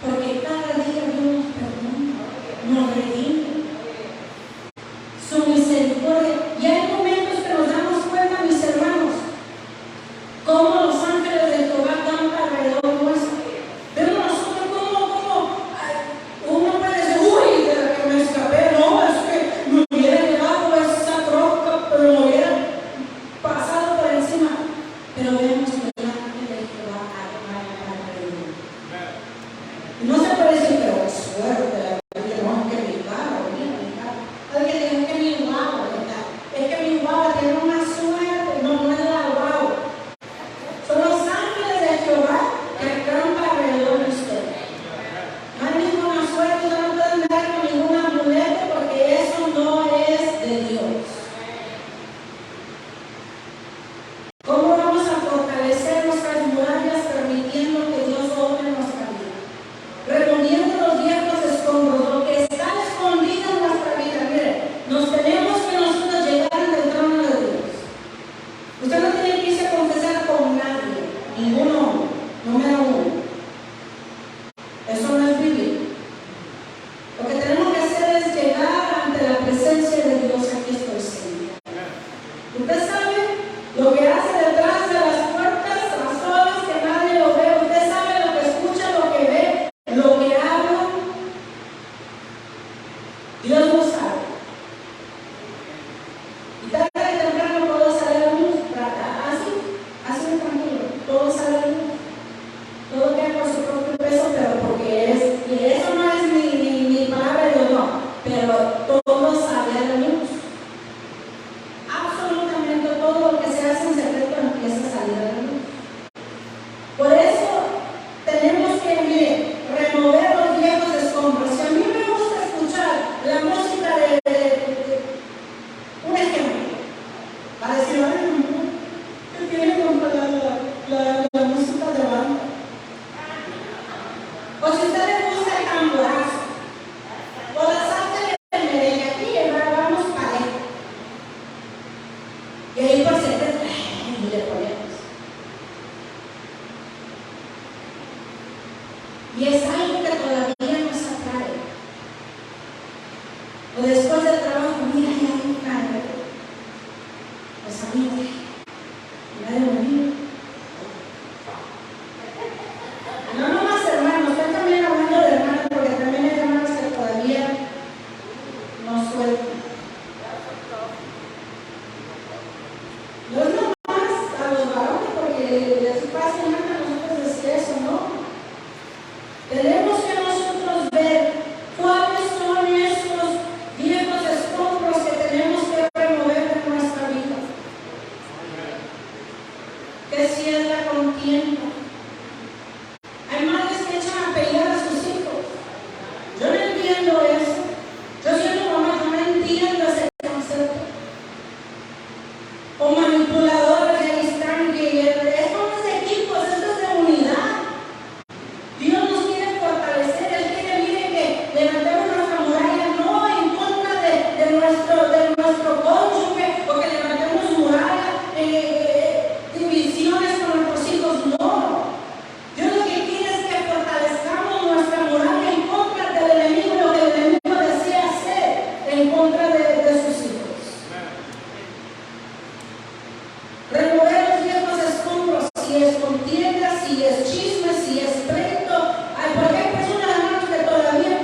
Porque cada día Dios nos perdona, nos redime. Su misericordia. Y hay momentos que nos damos cuenta, mis hermanos, cómo los ángeles de Jehová campan alrededor nuestro. Pero nosotros como uno puede decir, uy, de la que me escapé, no, es que me hubiera llevado esa troca, pero me hubiera pasado por encima. Pero vemos que el ángel de Jehová acampa alrededor. Y no se puede decir, pero es suerte, no, que mi carro, mira mi carro. Alguien dijo, es que mi guagua, ¿verdad? Es que mi guagua tiene una suerte, no es la guagua. Son los ángeles de Jehová que acampan alrededor de usted. No hay ninguna suerte, no pueden dar con ningún amuleto porque eso no es de Dios. ¿Cómo vamos a fortalecer nuestras murallas permitiendo que Dios obre nuestra vida? Removiendo los viejos escombros, lo que está escondido en nuestra vida. Mire, nos tenemos que nosotros llegar ante el trono de Dios. Usted no tiene que irse a confesar con nadie, ningún hombre, número 1. Eso no es bíblico. Lo que tenemos que hacer es llegar ante la presencia de Dios. Aquí estoy, Señor. Usted sabe lo que hace detrás de las puertas, a solas, que nadie lo ve. Usted sabe lo que escucha, lo que ve, lo que habla. Dios lo sabe. Y tarde o temprano todo sale a la luz. Así de tranquilo. Todo sale a la luz. Todo queda por su propio peso, pero porque es, y eso no es ni palabra de Dios, no. Pero todo sale a la luz. Absolutamente todo lo que se hace en secreto empieza a salir a la luz. Por eso tenemos que, mire, remover los viejos escombros. Si a mí me gusta escuchar la música de un ejemplo, para decir, ay, ¿qué tiene con la música de banda? O si a usted le gusta el tamborazo, o la salsa del merengue, aquí vamos parejo. Y ahí por secreto, le ponemos. Y es algo que todavía nos atrae. O después del trabajo, mira, ya hay un carro. Pues a mí, nadie me vino. No nomás hermanos, estoy también hablando de hermanos, porque también hay hermanos que todavía no sueltan. No es nomás a los varones, porque les pasa nada a nosotros decir eso, ¿no? Tenemos que nosotros ver cuáles son esos viejos escombros que tenemos que remover de nuestra vida. Que si es la contienda. Hay madres que echan a pelear a sus hijos. Yo no entiendo eso. Yo siendo mamá, yo no entiendo ese concepto. O manipuladores que ahí están, que esto no es de equipos, esto es de unidad. Dios nos quiere fortalecer, Él quiere, mire, que levantemos nuestra muralla, no en contra de nuestro cónyuge, o que levantemos muralla, divisiones con nuestros hijos, no. Dios lo que quiere es que fortalezcamos nuestra muralla en contra del enemigo, lo que el enemigo desea hacer en contra de sus hijos. Remover los viejos escombros, si es contienda, si es chisme, si es pleito. Porque hay personas, hermanos, que todavía,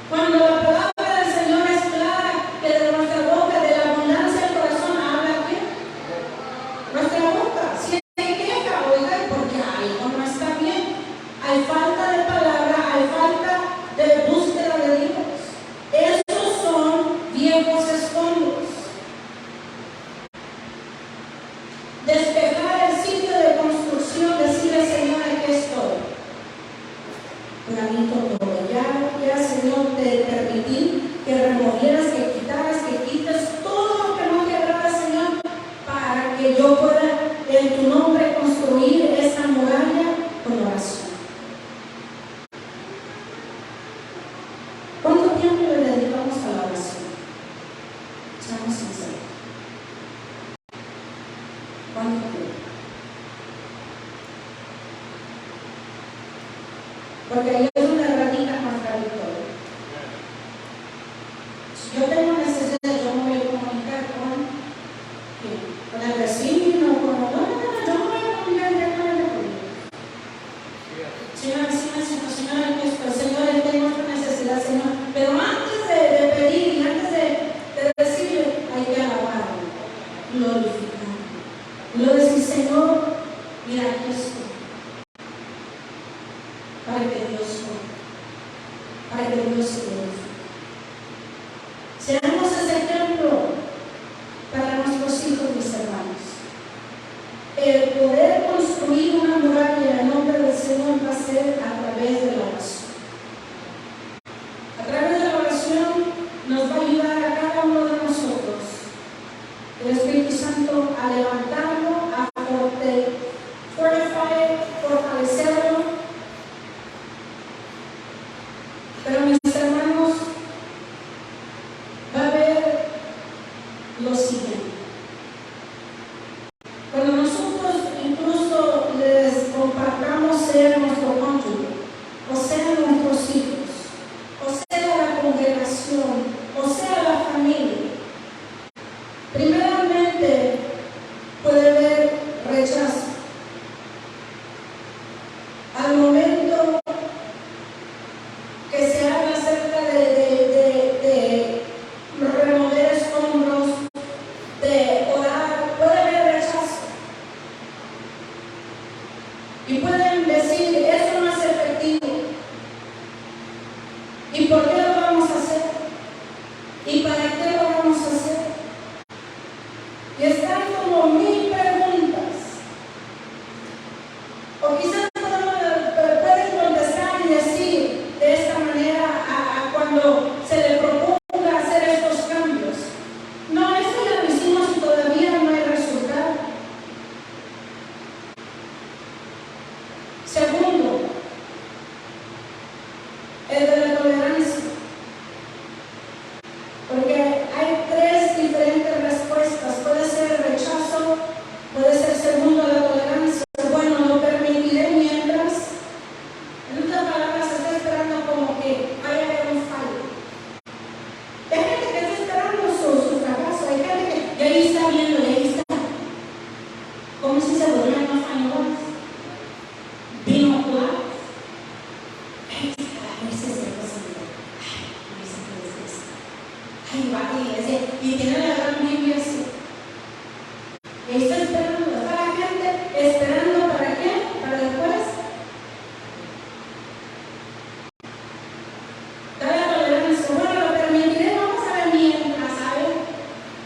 cuando la palabra del Señor es clara, que de nuestra boca, de la abundancia del corazón, habla ¿qué? Nuestra boca. Si hay queja, oiga, porque algo no está bien. Hay falta de palabra, hay falta de búsqueda de Dios. Estos son viejos escombros. Despejar el sitio de construcción, decirle, Señor, aquí estoy. Planito todo. Ya, Señor, te permití que removieras, que quitaras, que quites todo lo que no te agrada, Señor, para que yo pueda en tu nombre construir esa muralla con oración. ¿Cuánto tiempo le dedicamos a la oración? Seamos sinceros. ¿Cuánto tiempo? Porque ahí es una radica nuestra victoria. Si yo tengo necesidad, yo me voy a comunicar con el vecino, con no, yo me voy a comunicar directamente con Dios. Señor, Señor, tengo esta necesidad, Señor. Pero antes de pedir y antes de decirle, hay que alabarlo, glorificarlo. Y lo decir, Señor, mira, aquí estoy. Para que Dios para que Dios se glorifique. Seamos ese ejemplo para nuestros hijos, mis hermanos. El poder construir una muralla en el nombre del Señor va a ser a través de la oración. A través de la oración nos va a ayudar a cada uno de nosotros, el Espíritu Santo, a levantarlo, a fortalecerlo. Pero mis hermanos, va a haber lo siguiente. Cuando nosotros incluso les compartamos ser nuestro cónyuge, o sea nuestros hijos, o sea la congregación, o sea la familia, primeramente puede haber rechazo. Al momento que se habla acerca de remover escombros, de orar, puede haber rechazo. Y pueden decir, eso no es efectivo. ¿Y por qué lo vamos a hacer? ¿Y para qué lo vamos a hacer? Y están como 1000 preguntas. O quizás pueden contestar y decir de esta manera a cuando se le proponga hacer estos cambios. No, eso ya lo hicimos y todavía no hay resultado. Segundo, el de la tolerancia. Porque hay 3 diferentes respuestas. Puede ser el rechazo, puede ser segundo la tolerancia. Bueno, lo permitiré mientras. En otras palabras, se está esperando como que vaya a haber un fallo. Hay gente que está esperando su fracaso. Hay gente que ahí está viendo, y ahí está. iglesia y tiene la gran Biblia así. Y está esperando, está la gente esperando ¿para qué? Para después. Está la tolerancia. Bueno, lo permitiré, vamos a ver mientras, ¿saben?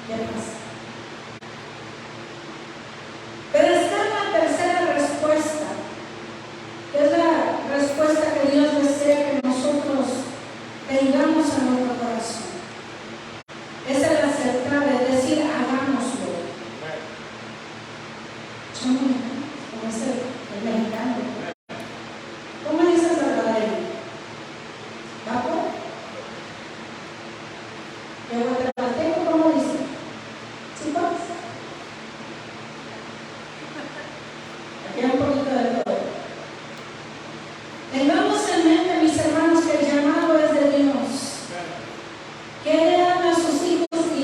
¿Qué pasa? Pero está la tercera respuesta, que es la respuesta que Dios desea que nosotros tengamos en nuestro corazón. Esa es la aceptar, es decir, hagámoslo. Como es el mexicano. ¿Cómo dice Salvador? ¿Papo? ¿De guatemalteco cómo dice? ¿Chicos? Aquí hay un poquito de todo. Tengamos en mente, mis hermanos, que el llamado es de Dios. Que Él ama a sus hijos y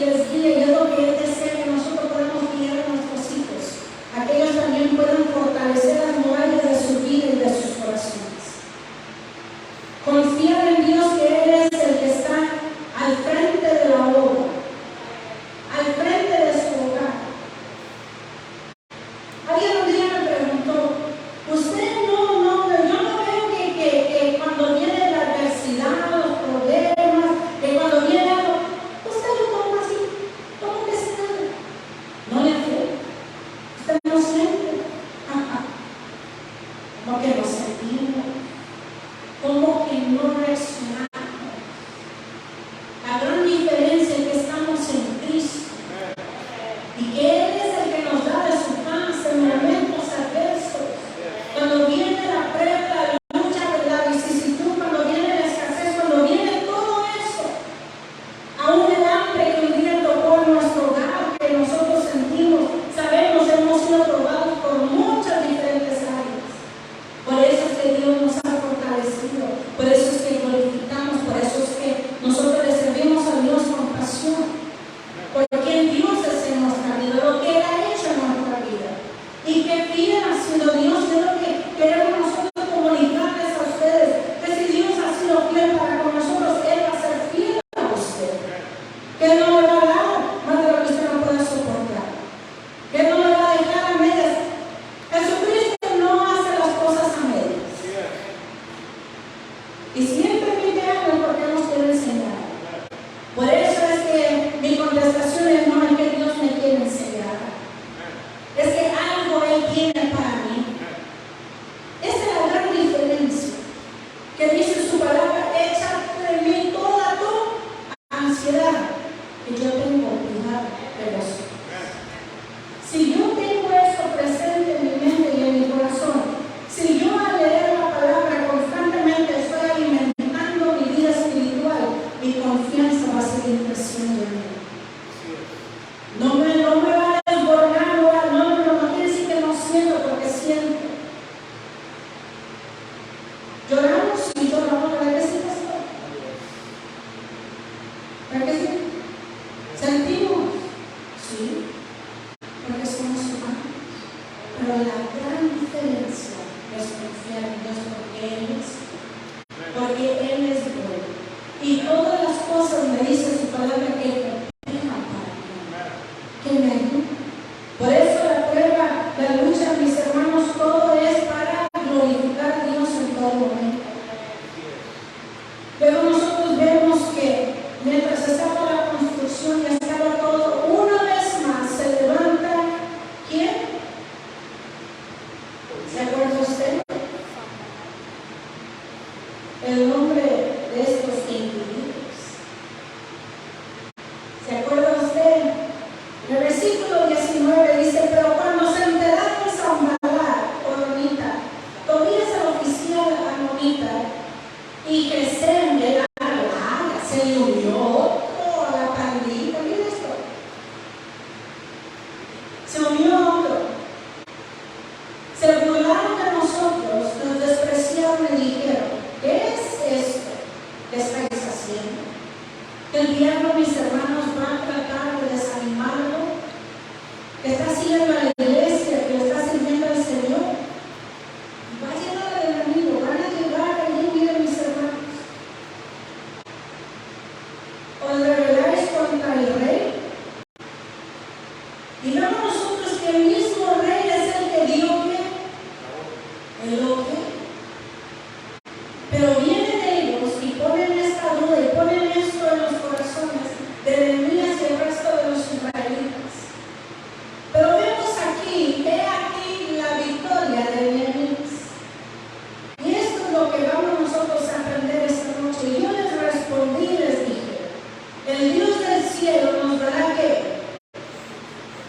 cielo nos dará ¿qué?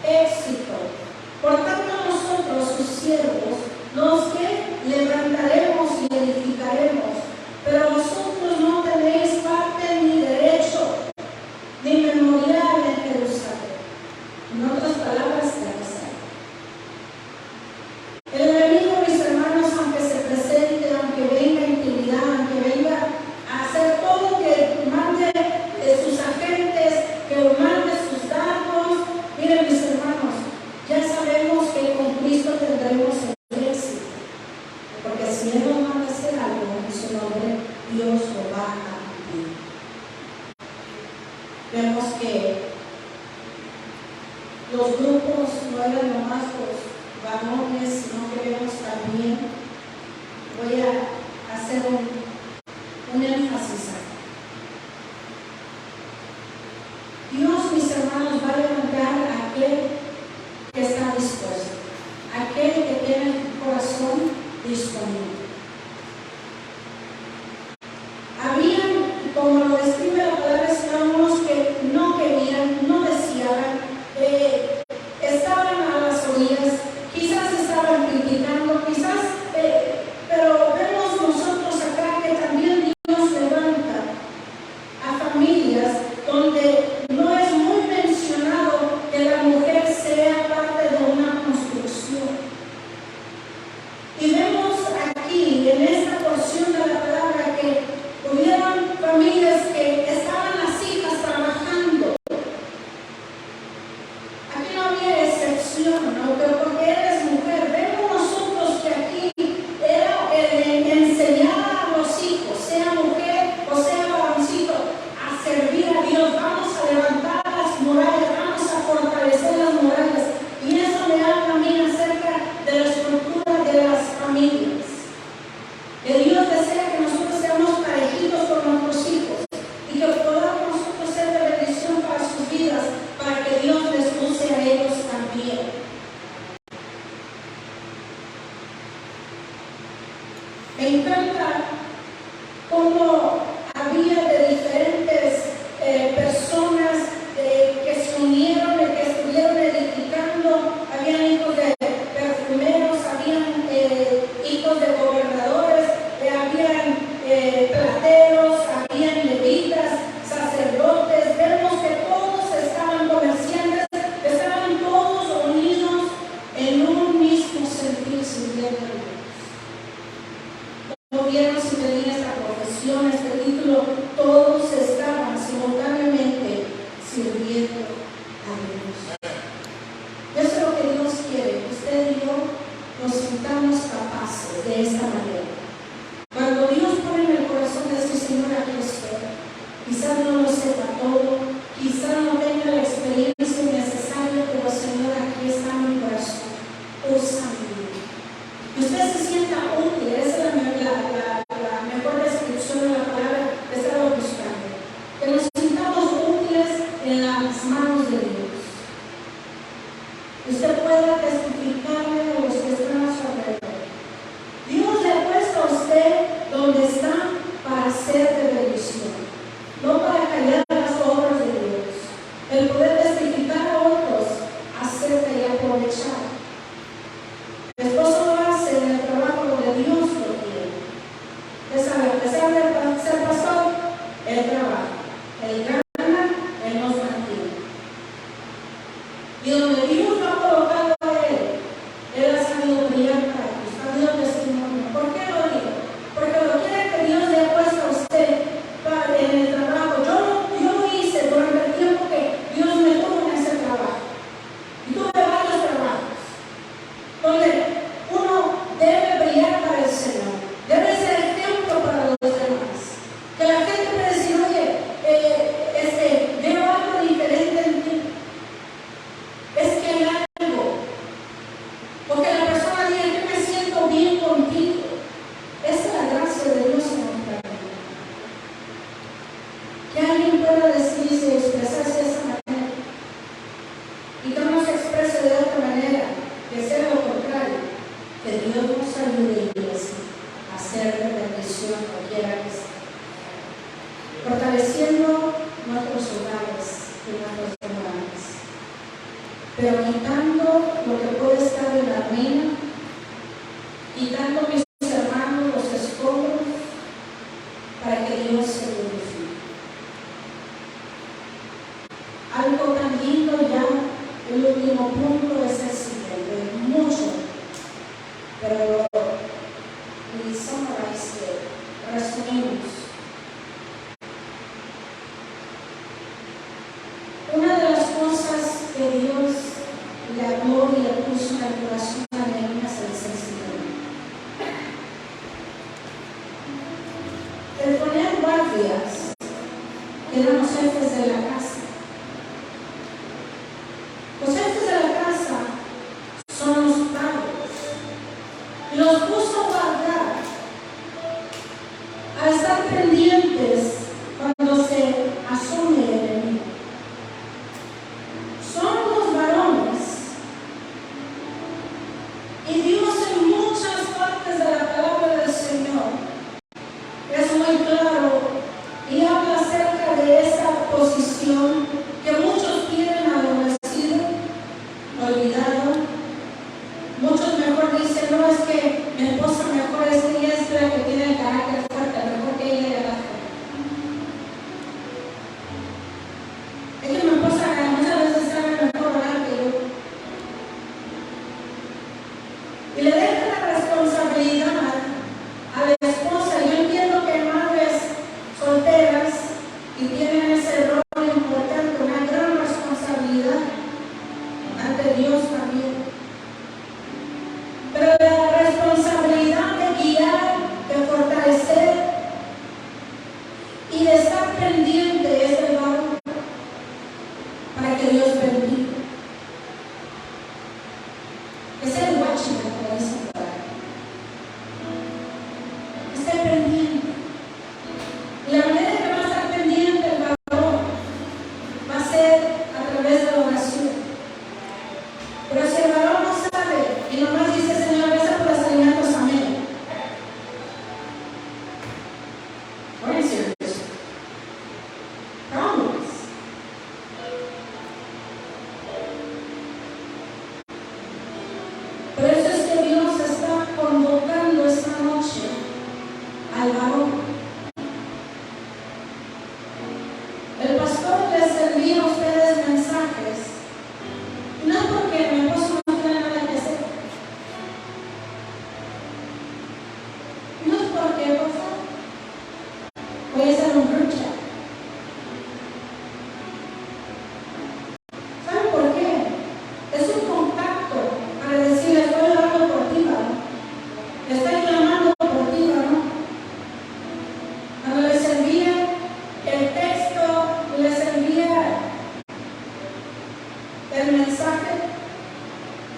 Éxito. Por tanto, nosotros, sus siervos, nos que levantaremos y edificaremos, pero vosotros no tenéis parte ni derecho, ni memorial en Jerusalén. En otras palabras, el enemigo, mis hermanos, aunque se presente, aunque venga intimidad, aunque venga a hacer todo, que mande sus agentes, que mande sus datos, miren, mis hermanos, ya sabemos que con Cristo tendremos el éxito, porque si Él nos manda a hacer algo en su nombre, Dios lo va a cumplir. Vemos que los grupos no eran nomás los varones, sino que vemos también, voy a hacer un énfasis aquí. Dios, mis hermanos, va a levantar a aquel que está dispuesto, aquel que tiene el corazón disponible. Habían, como lo describe la palabra, unos que no querían, no deseaban, estaban a las orillas, quizás estaban criticando, quizás, pero vemos nosotros acá que también Dios levanta a familias donde no es muy mencionado que la mujer sea parte de una construcción. Y vemos aquí, en esta porción de la palabra, que hubieron familias que estaban las hijas trabajando. Aquí no había excepción, ¿no? Pero porque eres mujer, vemos nosotros que aquí era el enseñar a los hijos, sea mujer o sea varoncito, a servir a Dios. Vamos a levantar las murallas, vamos a fortalecer las murallas. Y eso me habla a mí acerca de la estructura de las familias. Que Dios desea que nosotros seamos parejitos con nuestros hijos y que podamos nosotros ser de bendición para sus vidas, para que Dios les use a ellos también. Me encanta cómo había de diferentes personas que se unieron y que estuvieron edificando. Habían hijos de perfumeros, habían hijos de gobernadores, habían plateros, habían levitas, sacerdotes. Vemos que todos estaban comerciantes, estaban todos unidos en un mismo sentir, sirviendo a Dios. No vieron si tenía esta profesión, este título, todos estaban simultáneamente sirviendo a Dios. Eso es lo que Dios quiere, que usted y yo nos sintamos capaces de esta manera. Cuando Dios pone en el corazón de ese Señor, aquí estoy. Quizás no lo sepa todo, quizás no tenga la experiencia necesaria, pero Señor, aquí está mi corazón. Usa mi vida. Y usted se sienta útil, esa es la mejor descripción de la palabra que estaba buscando. Que nos sintamos útiles en las manos de Dios. Usted pueda testificarle a los que están a su alrededor. Dios le ha puesto a usted donde está para ser de bendición, no para callar las obras de Dios. El poder testificar a otros acerca y aprovechar. El esposo lo hace en el trabajo donde Dios lo quiere. Usted sabe, a pesar de ser pastor, él trabaja. Él gana, él nos mantiene. Y donde Dios lo ha colocado a él ha sabido brillar para Cristo, ha dado testimonio. ¿Por qué lo digo? Porque lo quiere que Dios le ha puesto a usted en el trabajo. Yo lo hice durante el tiempo que Dios me tuvo en ese trabajo. Y tuve varios trabajos donde uno debe brillar para el Señor, debe ser ejemplo para los demás. Que la gente puede decir, oye, veo algo diferente en ti. Es que pero quitando lo que puede estar en la reina, quitando mis hermanos los escombros, para que Dios se glorifique. Algo tan lindo ya, el último punto es el siguiente, mucho, pero we summarize it, resumimos. Una de las cosas que Dios le habló y le puso en el corazón a Nehemías es el siguiente: el poner guardias, que eran los jefes de la casa. Los jefes de la casa son los padres, y los puso a guardar, a estar pendientes cuando se asome el enemigo. Son los varones, y Dios en muchas partes de la palabra del Señor es muy claro y habla acerca de esa posición que muchos tienen adormecido, olvidado. Muchos mejor dicen, no, es que mi esposa mejor es que ella es la que tiene el carácter fuerte, mejor que ella era la fuerte. Es que mi esposa muchas veces sabe mejor orar que yo. Y le dejan la responsabilidad a la esposa. Yo entiendo que madres solteras y tienen ese rol importante, una gran responsabilidad ante Dios también. Pero la responsabilidad de guiar, de fortalecer y de estar pendiente es el varón, para que Dios bendiga. Es el watchman, como dicen por ahí. Esté pendiente. Y la manera que va a estar pendiente el varón va a ser a través de la oración. Pero si el varón no sabe y nomás dice, Señor, gracias por los alimentos, amén. What is yours? Problems. Por eso es que Dios está convocando esta noche al varón. El pastor les envía a ustedes mensajes, no es porque mi esposo no tiene nada que hacer, no es porque voy a hacer un group chat. ¿Saben por qué? Es un contacto para decir, estoy orando por ti, varón. Estoy clamando por ti, varón. Cuando les envía el texto, les envía el mensaje,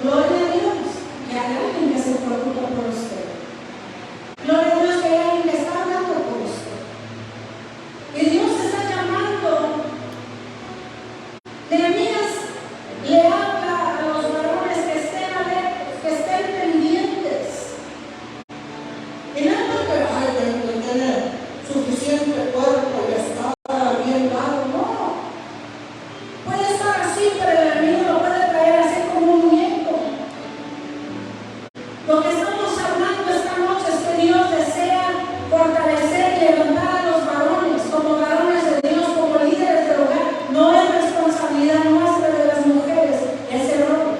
gloria a Dios, que hay alguien que se preocupa por usted. Gloria a Dios que hay alguien que está hablando por usted. Y Dios está llamando. Nehemías le habla a los varones que estén alertas, que estén pendientes. Y no es porque tiene suficiente cuerpo y está bien dado, no. Puede estar así, pero el enemigo lo puede traer así como un muñeco. Lo que estamos hablando esta noche es que Dios desea fortalecer y levantar a los varones como varones de Dios, como líderes del hogar. No es responsabilidad nuestra de las mujeres, es el rol.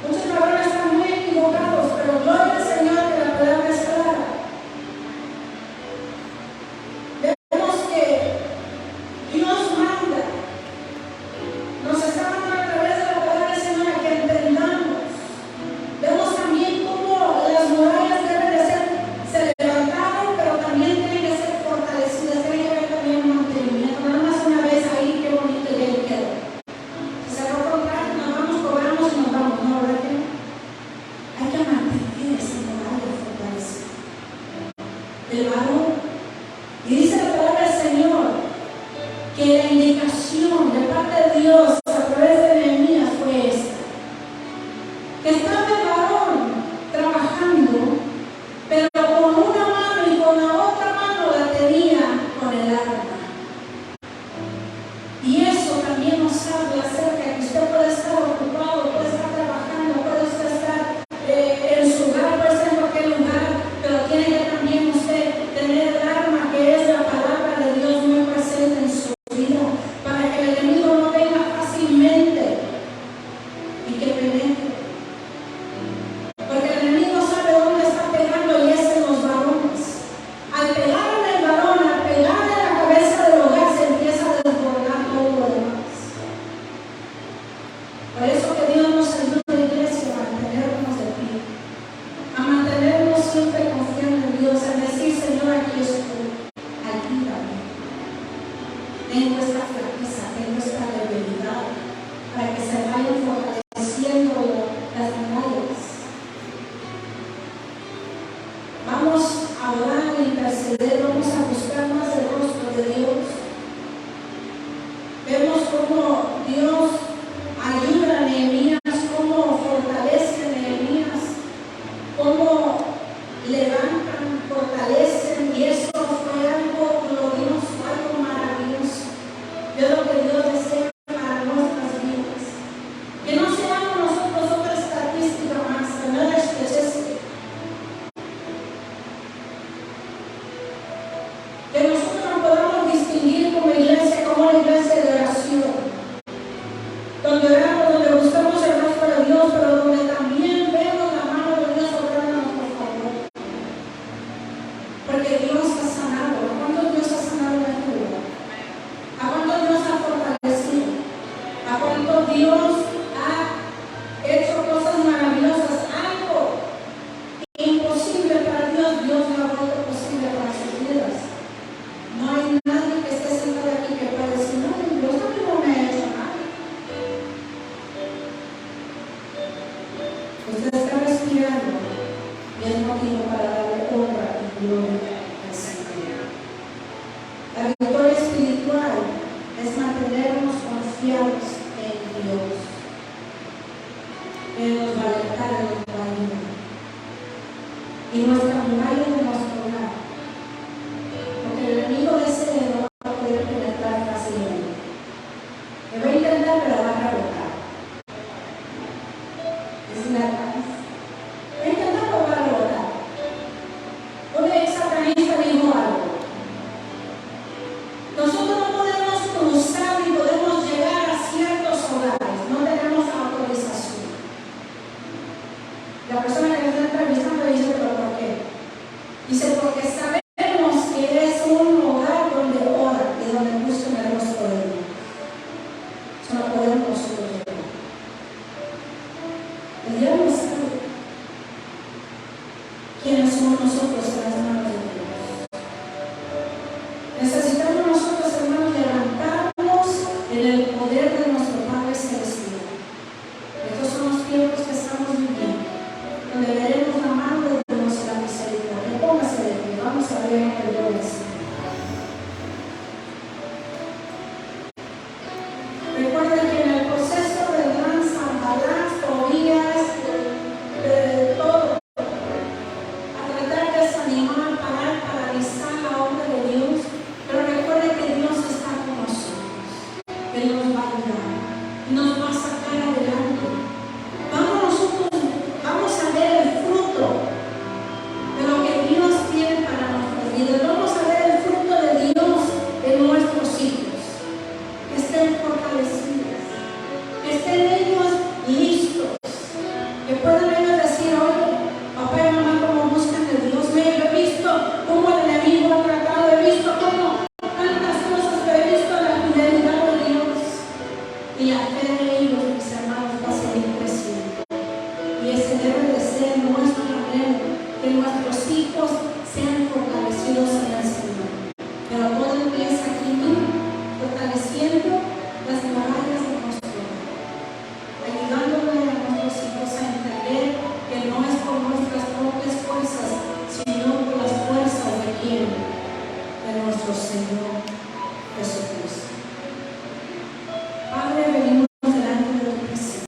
Muchos varones están muy equivocados, pero gloria al Señor que la palabra es clara. Vemos que Dios manda, nos está mandando a través de la palabra del Señor a que entendamos. Vemos también cómo las murallas deben de ser, se levantaron, pero también tienen que ser fortalecidas, tienen que haber también un mantenimiento. No nada más una vez ahí, qué bonito y ahí quedó. Si se roba un traje, nos vamos, cobramos y nos vamos, ¿no? ¿Verdad que no? Hay que mantener esa muralla fortalecida. El varón. Y dice la palabra del Señor que la indicación de parte de Dios a través de Nehemías fue esta: que estaba el varón trabajando, pero con una mano y con la otra mano la tenía con el arma. Y eso también también nos habla acerca de que usted puede estar ocupado, puede estar trabajando, puede usted estar en su hogar, puede estar en cualquier lugar, pero tiene que también usted tener el arma que es la palabra de Dios muy presente en su vida, para que el enemigo no venga fácilmente y que penetre. Porque el enemigo sabe dónde está pegando y es en los varones. Al pegar en el varón, al pegar en la cabeza del hogar, se empieza a desbordar todo lo demás. Por eso que Dios nos ayuda, iglesia, a mantenernos de pie, a mantenernos siempre confiando en Dios, a decir, Señor, aquí estoy, ayúdame. Tengo esta flaqueza, tengo esta debilidad, para que se vayan fortaleciendo las murallas. Vamos a orar e interceder, vamos a buscar más el rostro de Dios. Vemos cómo Dios ayuda a Nehemías, cómo fortalece a Nehemías, cómo levantan, fortalecen, y eso fue algo glorioso, algo maravilloso. Yo lo que Dios desea para nuestras vidas, que no seamos nosotros otra estadística más, que no es que nosotros nos podamos distinguir como iglesia, como una iglesia de oración, donde oramos, donde buscamos el rostro de Dios, pero donde también vemos la mano de Dios obrando a nuestro favor. Porque Dios ha sanado. ¿A cuántos Dios ha sanado en este lugar? ¿A cuántos Dios ha fortalecido? ¿A cuántos Dios ha hecho cosas maravillosas? Algo imposible para Dios, Dios lo ha vuelto posible para sus vidas. No hay nadie que esté sentado aquí que pueda decir, no, Dios no me ha hecho nada. Usted está respirando y es motivo para darle honra y gloria al Señor. La victoria espiritual es mantenernos confiados en Dios. Él nos va a alentar, Él nos va a ayudar. Y nuestra muralla de nuestro hogar, porque el enemigo de ese no va a poder penetrar fácilmente. Me va a intentar, pero va a rebotar. Es la paz. Va a intentar, pero va a rebotar. Un ex satanista dijo algo. Nosotros no podemos cruzar ni podemos llegar a ciertos hogares, no tenemos autorización. La persona que me está entrevistando dice, ¿pero por qué? Dice, porque sabemos que es un hogar donde ora y donde buscan el rostro de Dios. Eso no podemos nosotros llegar. El diablo sabe quiénes somos nosotros en las manos de Dios. Necesitamos nosotros, hermanos, levantarnos en el poder de nuestro Padre Celestial. Estos son los tiempos que estamos viviendo, donde veremos la mano de Dios y la misericordia. Póngase de pie, vamos a ver en el Dios. Recuerden que en el proceso del gran Sanballat, Tobías, de todo, a tratar de desanimar, parar, paralizar la obra de Dios, pero recuerden que Dios está con nosotros. Él nos va a ayudar y nos va a sacar adelante. Vamos a ver el fruto de lo que Dios tiene para nuestras vidas. Vamos a ver el fruto de Dios en nuestros hijos. Que estén fortalecidos.